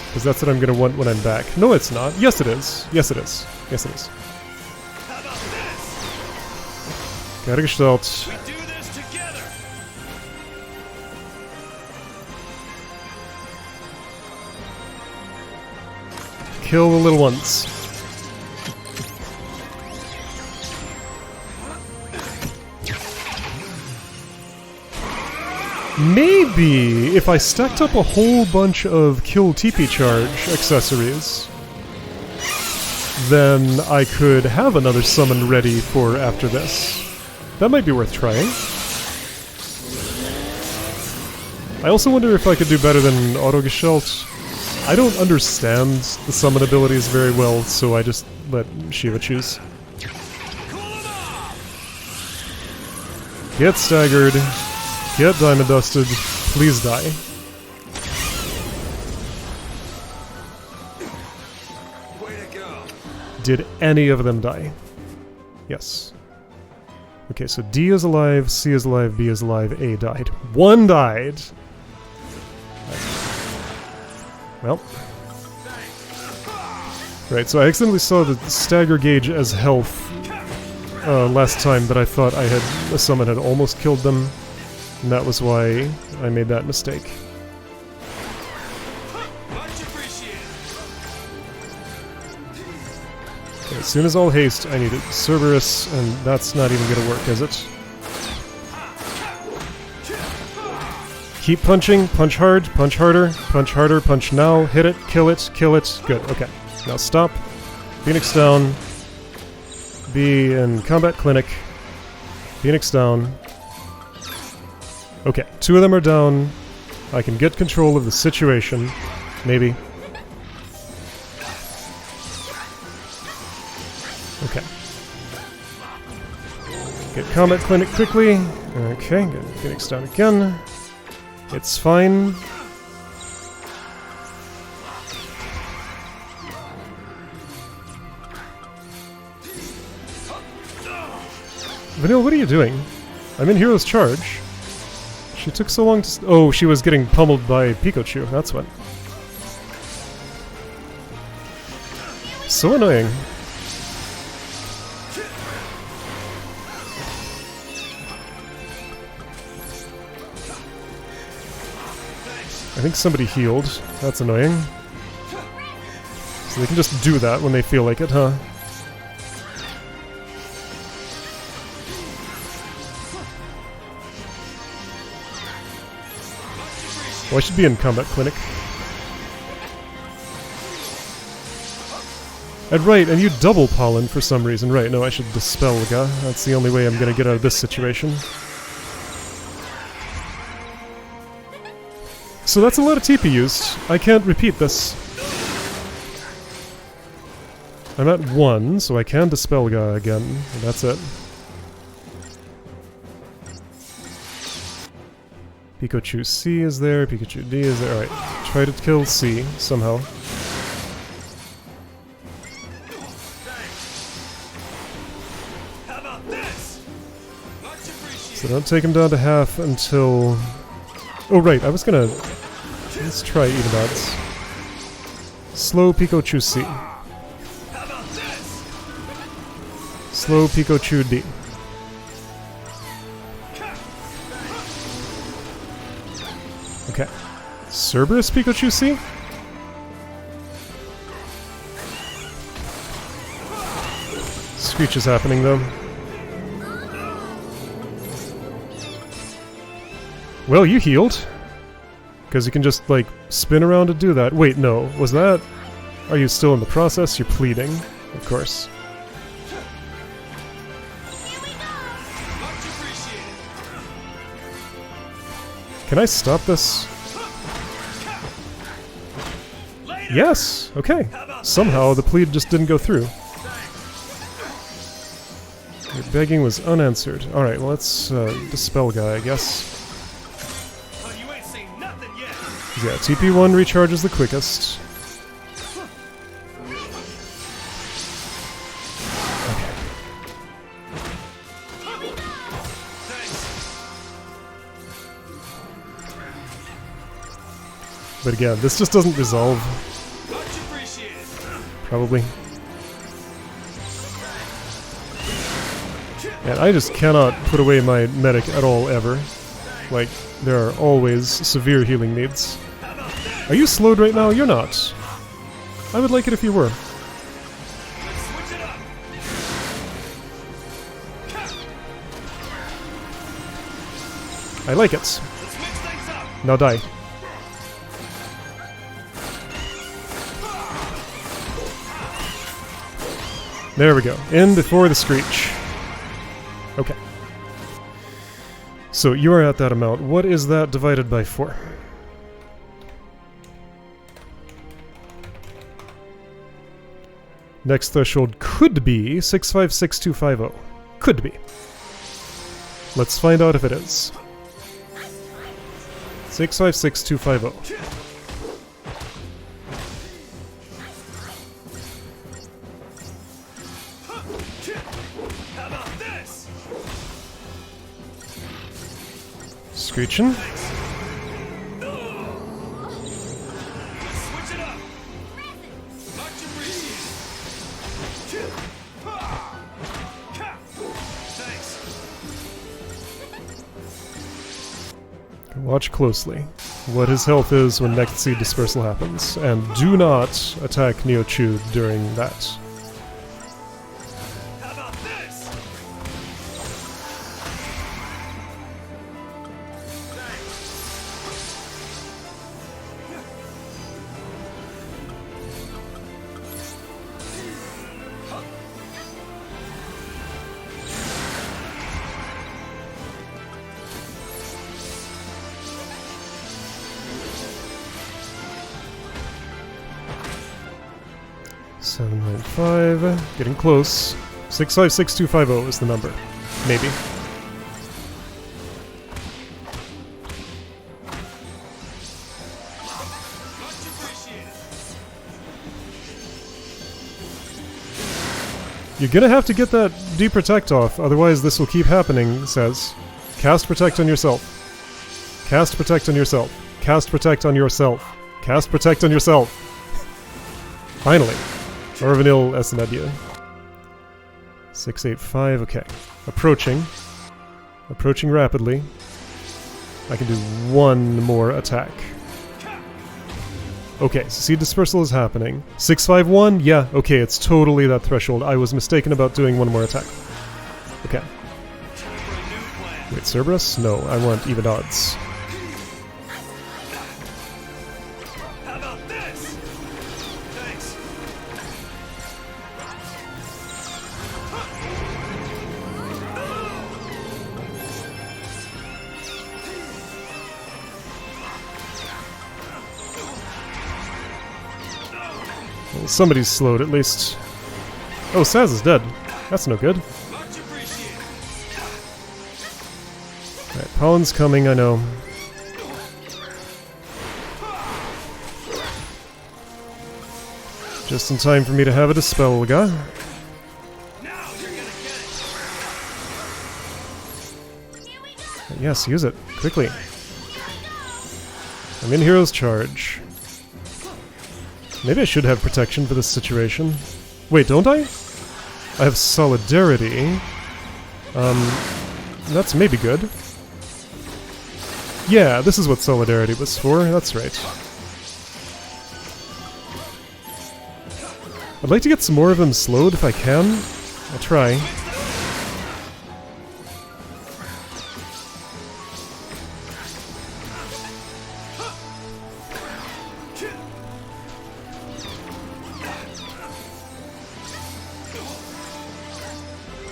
Because that's what I'm going to want when I'm back. No, it's not. Yes, it is. Yes, it is. Yes, it is. How about this? Got a Gestalt. We do this together. Kill the little ones. Maybe if I stacked up a whole bunch of kill TP charge accessories, then I could have another summon ready for after this. That might be worth trying. I also wonder if I could do better than Auto Gestalt. I don't understand the summon abilities very well, so I just let Shiva choose. Get staggered. Get diamond dusted. Please die. Way to go. Did any of them die? Yes. Okay, so D is alive, C is alive, B is alive, A died. 1 died! Well. Right, so I accidentally saw the stagger gauge as health last time, but I thought a summon had almost killed them, and that was why I made that mistake. Much appreciated. As soon as all haste, I need it. Cerberus, and that's not even gonna work, is it? Keep punching, punch hard, punch harder, punch now, hit it, kill it, kill it. Good, okay. Now stop. Phoenix down. Be in combat clinic. Phoenix down. Okay, 2 of them are down. I can get control of the situation. Maybe. Okay. Get combat clinic quickly. Okay, get Phoenix down again. It's fine. Vanille, what are you doing? I'm in Hero's Charge. She took so long to... Oh, she was getting pummeled by Pikachu, that's what. So annoying. I think somebody healed. That's annoying. So they can just do that when they feel like it, huh? Well, I should be in combat clinic. And right, and you double pollen for some reason. Right, no, I should dispel Ga. That's the only way I'm gonna get out of this situation. So that's a lot of TP used. I can't repeat this. I'm at 1, so I can dispel Ga again. And that's it. Pikachu C is there, Pikachu D is there. Alright, try to kill C somehow. How about this? Much appreciated. So don't take him down to half until... Oh right, I was gonna... Let's try Edomods. Slow Pikachu C. How about this? Slow Pikachu D. Okay. Cerberus Pikachu C? Screech is happening though. Well, you healed. Because you can just, like, spin around to do that. Wait, no. Was that... Are you still in the process? You're pleading. Of course. Can I stop this? Yes! Okay. Somehow the plead just didn't go through. Your begging was unanswered. Alright, well, let's dispel Guy, I guess. Yeah, TP1 recharges the quickest. Okay. But again, this just doesn't resolve. Probably. And I just cannot put away my medic at all, ever. Like, there are always severe healing needs. Are you slowed right now? You're not. I would like it if you were. I like it. Now die. There we go. In before the screech. Okay. So you are at that amount. What is that divided by 4? Next threshold could be 656250. Could be. Let's find out if it is. 656250. How about this? Screeching. Switch it up. Much appreciated. Thanks. Watch closely what his health is when next seed dispersal happens, and do not attack Neochude during that. 795. Getting close. 656250 is the number. Maybe. Much appreciated. You're gonna have to get that deprotect off, otherwise this will keep happening, it says. Cast protect on yourself. Cast protect on yourself. Cast protect on yourself. Cast protect on yourself. Finally. Orvanil Esenedia. 685, okay. Approaching. Approaching rapidly. I can do one more attack. Okay, so seed dispersal is happening. 651, yeah, okay, it's totally that threshold. I was mistaken about doing one more attack. Okay. Time for a new plan. Wait, Cerberus? No, I want even odds. How about this? Thanks. Well, somebody's slowed at least. Oh, Saz is dead. That's no good. Much appreciated. Alright, Pollen's coming, I know. Just in time for me to have a Dispel guy. Now you're gonna get it. Yes, use it. Quickly. I'm in Hero's Charge. Maybe I should have protection for this situation. Wait, don't I? I have Solidarity. That's maybe good. Yeah, this is what Solidarity was for, that's right. I'd like to get some more of them slowed if I can. I'll try.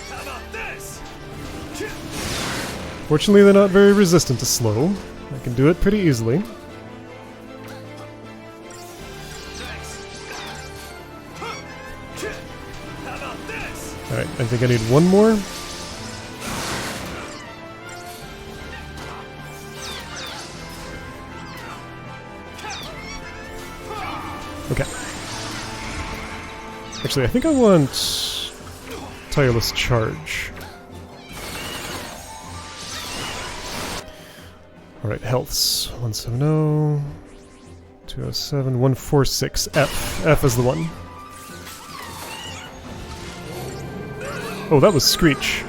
How about this? Fortunately, they're not very resistant to slow. I can do it pretty easily. Thanks. How about this? Alright, I think I need one more. Okay. Actually, I think I want Tireless Charge. Alright, healths. 170, 207, 146. F. F is the one. Oh, that was Screech.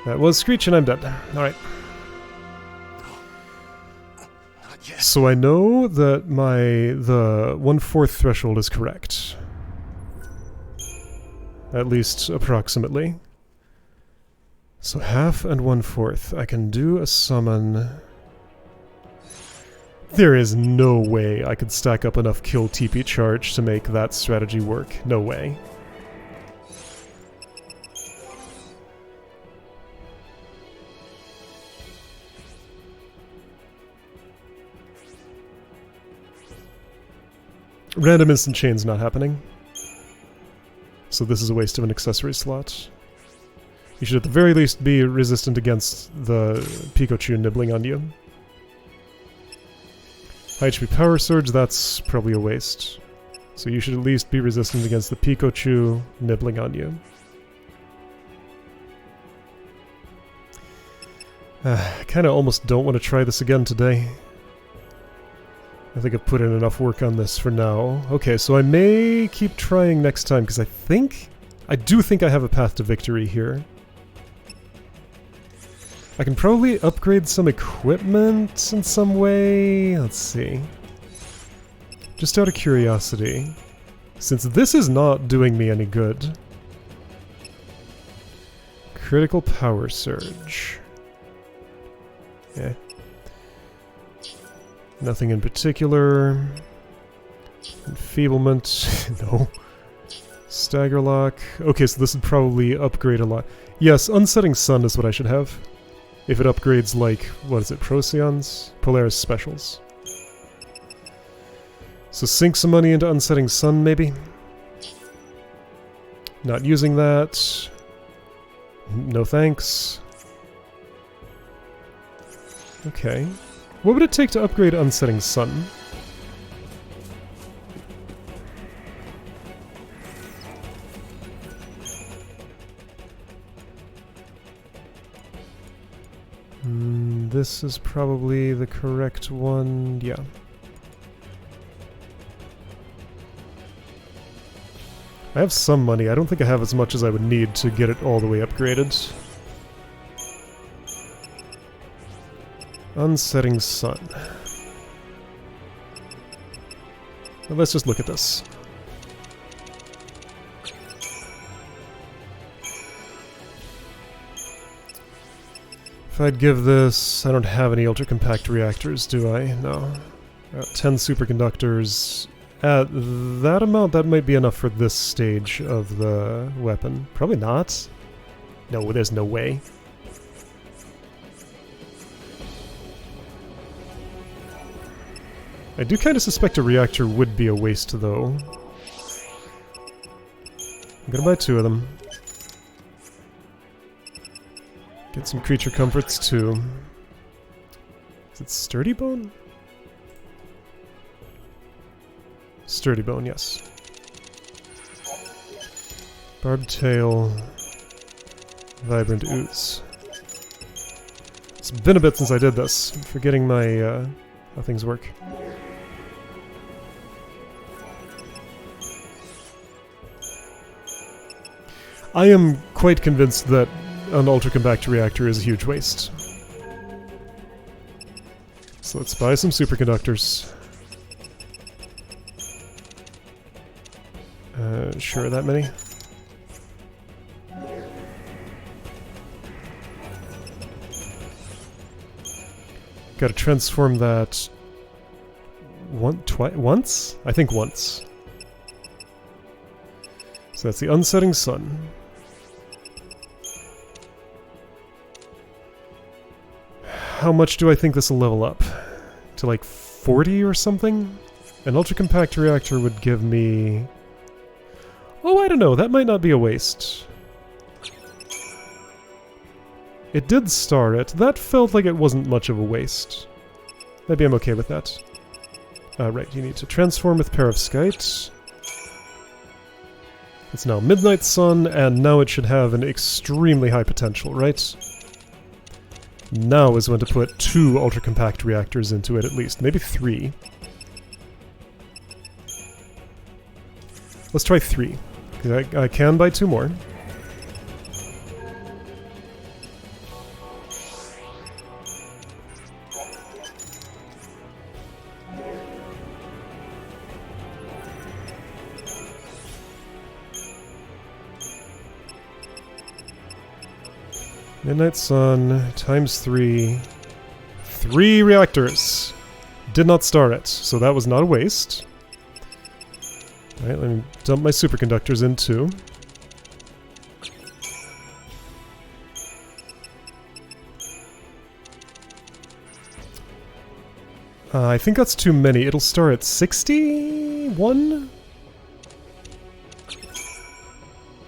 That was Screech and I'm dead. Alright. So I know that the 1/4 threshold is correct. At least approximately. So half and 1/4. I can do a summon. There is no way I could stack up enough kill TP charge to make that strategy work. No way. Random instant chain's not happening. So this is a waste of an accessory slot. You should at the very least be resistant against the Pikachu nibbling on you. High HP Power Surge, that's probably a waste. So you should at least be resistant against the Pikachu nibbling on you. I kinda almost don't want to try this again today. I think I've put in enough work on this for now. Okay, so I may keep trying next time, because I do think I have a path to victory here. I can probably upgrade some equipment in some way. Let's see. Just out of curiosity. Since this is not doing me any good. Critical Power Surge. Yeah. Nothing in particular. Enfeeblement. No. Staggerlock. Okay, so this would probably upgrade a lot. Yes, Unsetting Sun is what I should have. If it upgrades, like, what is it, Procyon? Polaris Specials. So sink some money into Unsetting Sun, maybe? Not using that. No thanks. Okay. What would it take to upgrade Unsetting Sun? This is probably the correct one, yeah. I have some money. I don't think I have as much as I would need to get it all the way upgraded. Unsetting Sun. Well, let's just look at this. If I'd give this... I don't have any ultra-compact reactors, do I? No. 10 superconductors. At that amount, that might be enough for this stage of the weapon. Probably not. No, there's no way. I do kind of suspect a reactor would be a waste, though. I'm gonna buy 2 of them. Get some creature comforts, too. Is it Sturdy Bone? Sturdy Bone, yes. Barbed Tail. Vibrant Ooze. It's been a bit since I did this. I'm forgetting my, how things work. I am quite convinced that an ultra-compact reactor is a huge waste. So let's buy some superconductors. Sure, that many? Gotta transform that... once? I think once. So that's the Unsetting Sun. How much do I think this will level up? To like 40 or something? An ultra-compact reactor would give me... Oh, I don't know, that might not be a waste. It did star it. That felt like it wasn't much of a waste. Maybe I'm okay with that. Right, you need to transform with Perovskite. It's now Midnight Sun, and now it should have an extremely high potential, right? Now is when to put 2 ultra-compact reactors into it at least. Maybe 3. Let's try 3. I can buy 2 more. Midnight Sun times 3. 3 reactors! Did not star it, so that was not a waste. Alright, let me dump my superconductors in too. I think that's too many. It'll star at 61?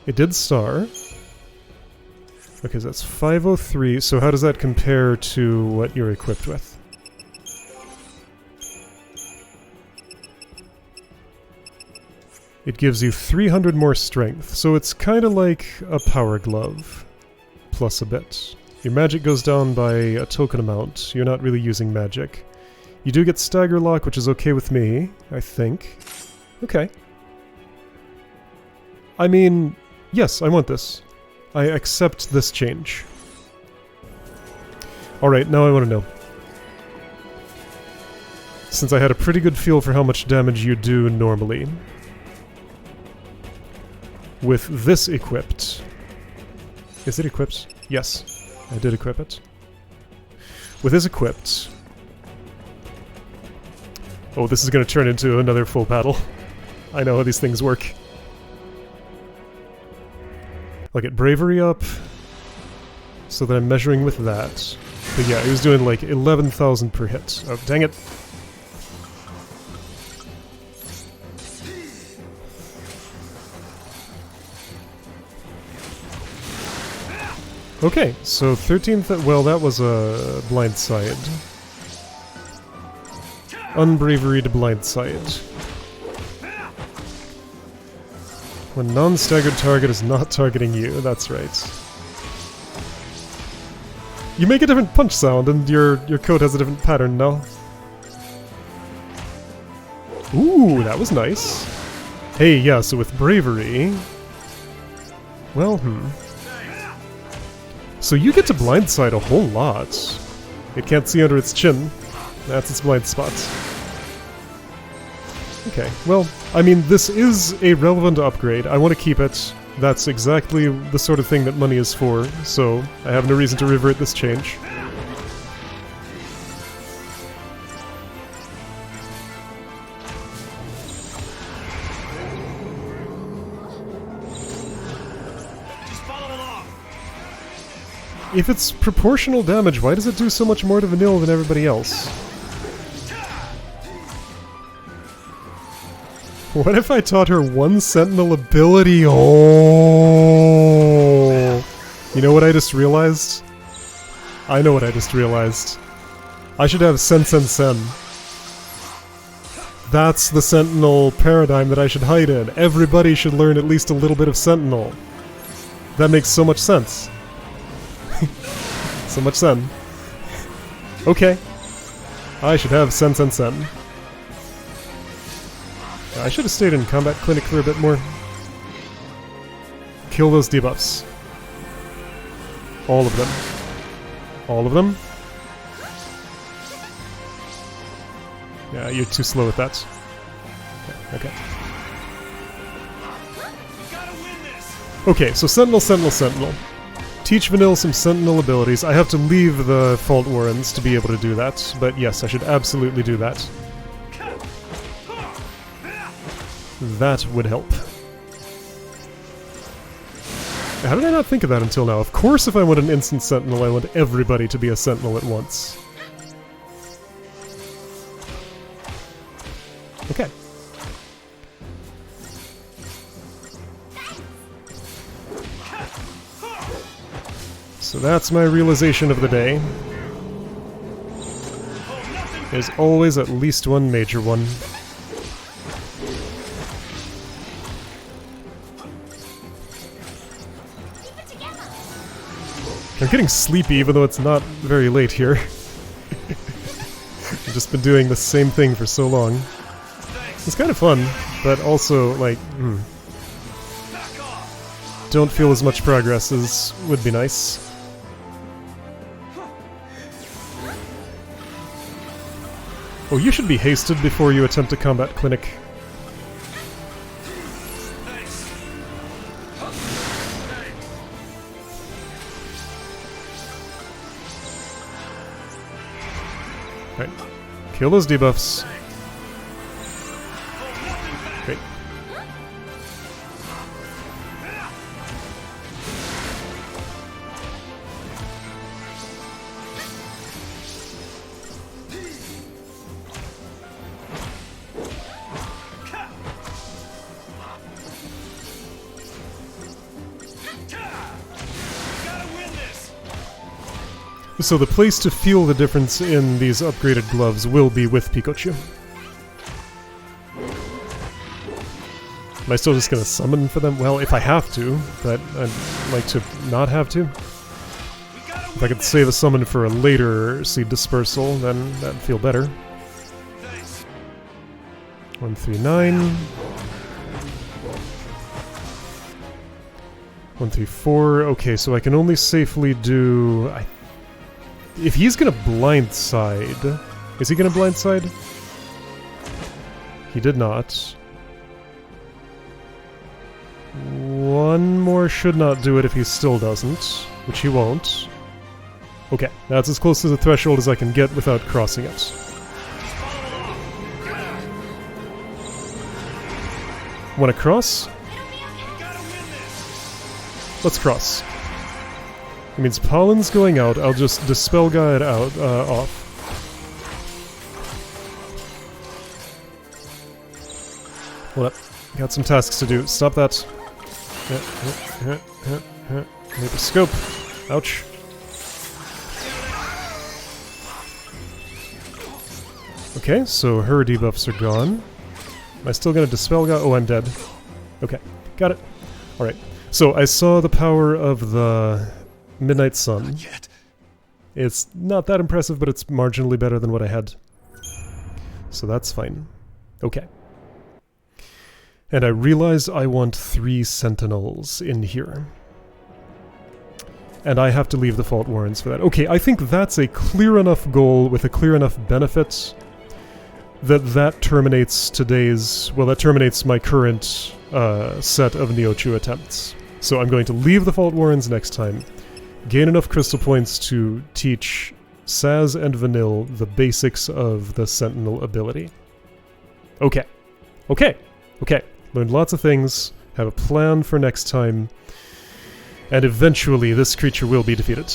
It did star. Okay, so that's 503. So how does that compare to what you're equipped with? It gives you 300 more strength, so it's kind of like a power glove, plus a bit. Your magic goes down by a token amount. You're not really using magic. You do get stagger lock, which is okay with me, I think. Okay. I mean, yes, I want this. I accept this change. Alright, now I want to know. Since I had a pretty good feel for how much damage you do normally. With this equipped... Is it equipped? Yes, I did equip it. With this equipped... Oh, this is going to turn into another full battle. I know how these things work. I'll get bravery up, so that I'm measuring with that. But yeah, he was doing like 11,000 per hit. Oh, dang it. Okay, so 13th... Well, that was a blindside. Unbravery to blindside. When non-staggered target is not targeting you, that's right. You make a different punch sound and your code has a different pattern now. Ooh, that was nice. Hey, yeah, so with bravery... Well, So you get to blindside a whole lot. It can't see under its chin. That's its blind spot. Okay, well, I mean, this is a relevant upgrade. I want to keep it. That's exactly the sort of thing that money is for, so I have no reason to revert this change. Just follow along. If it's proportional damage, why does it do so much more to vanilla than everybody else? What if I taught her one sentinel ability? Oh! You know what I just realized? I know what I just realized. I should have Sen Sen Sen. That's the sentinel paradigm that I should hide in. Everybody should learn at least a little bit of sentinel. That makes so much sense. So much sen. Okay. I should have Sen Sen Sen. I should have stayed in combat clinic for a bit more. Kill those debuffs. All of them. All of them? Yeah, you're too slow with that. Okay. We gotta win this. Okay, so Sentinel, Sentinel, Sentinel. Teach Vanille some Sentinel abilities. I have to leave the Fault Warrens to be able to do that, but yes, I should absolutely do that. That would help. How did I not think of that until now? Of course, if I want an instant Sentinel, I want everybody to be a Sentinel at once. Okay. So that's my realization of the day. There's always at least one major one. I'm getting sleepy even though it's not very late here. I've just been doing the same thing for so long. It's kind of fun, but also, like, don't feel as much progress as would be nice. Oh, you should be hasted before you attempt a combat clinic. Right. Kill those debuffs. Great. So the place to feel the difference in these upgraded gloves will be with Pikachu. Am I still just gonna summon for them? Well, if I have to, but I'd like to not have to. If I could save a summon for a later seed dispersal, then that'd feel better. 139. 134. Okay, so I can only safely do... If he's gonna blindside... Is he gonna blindside? He did not. One more should not do it if he still doesn't, which he won't. Okay, that's as close to the threshold as I can get without crossing it. Wanna cross? Let's cross. It means Pollen's going out, I'll just Dispel Guide out, off. Hold up. Got some tasks to do. Stop that. Need the scope. Ouch. Okay, so her debuffs are gone. Am I still gonna dispel guy? Oh, I'm dead. Okay, got it. Alright, so I saw the power of the Midnight Sun. Not yet. It's not that impressive, but it's marginally better than what I had. So that's fine. Okay. And I realize I want 3 Sentinels in here. And I have to leave the Fault Warrens for that. Okay, I think that's a clear enough goal with a clear enough benefit that terminates today's... Well, that terminates my current set of Neochu attempts. So I'm going to leave the Fault Warrens next time, gain enough crystal points to teach Saz and Vanille the basics of the Sentinel ability. Okay. Okay. Okay. Learned lots of things, have a plan for next time, and eventually this creature will be defeated.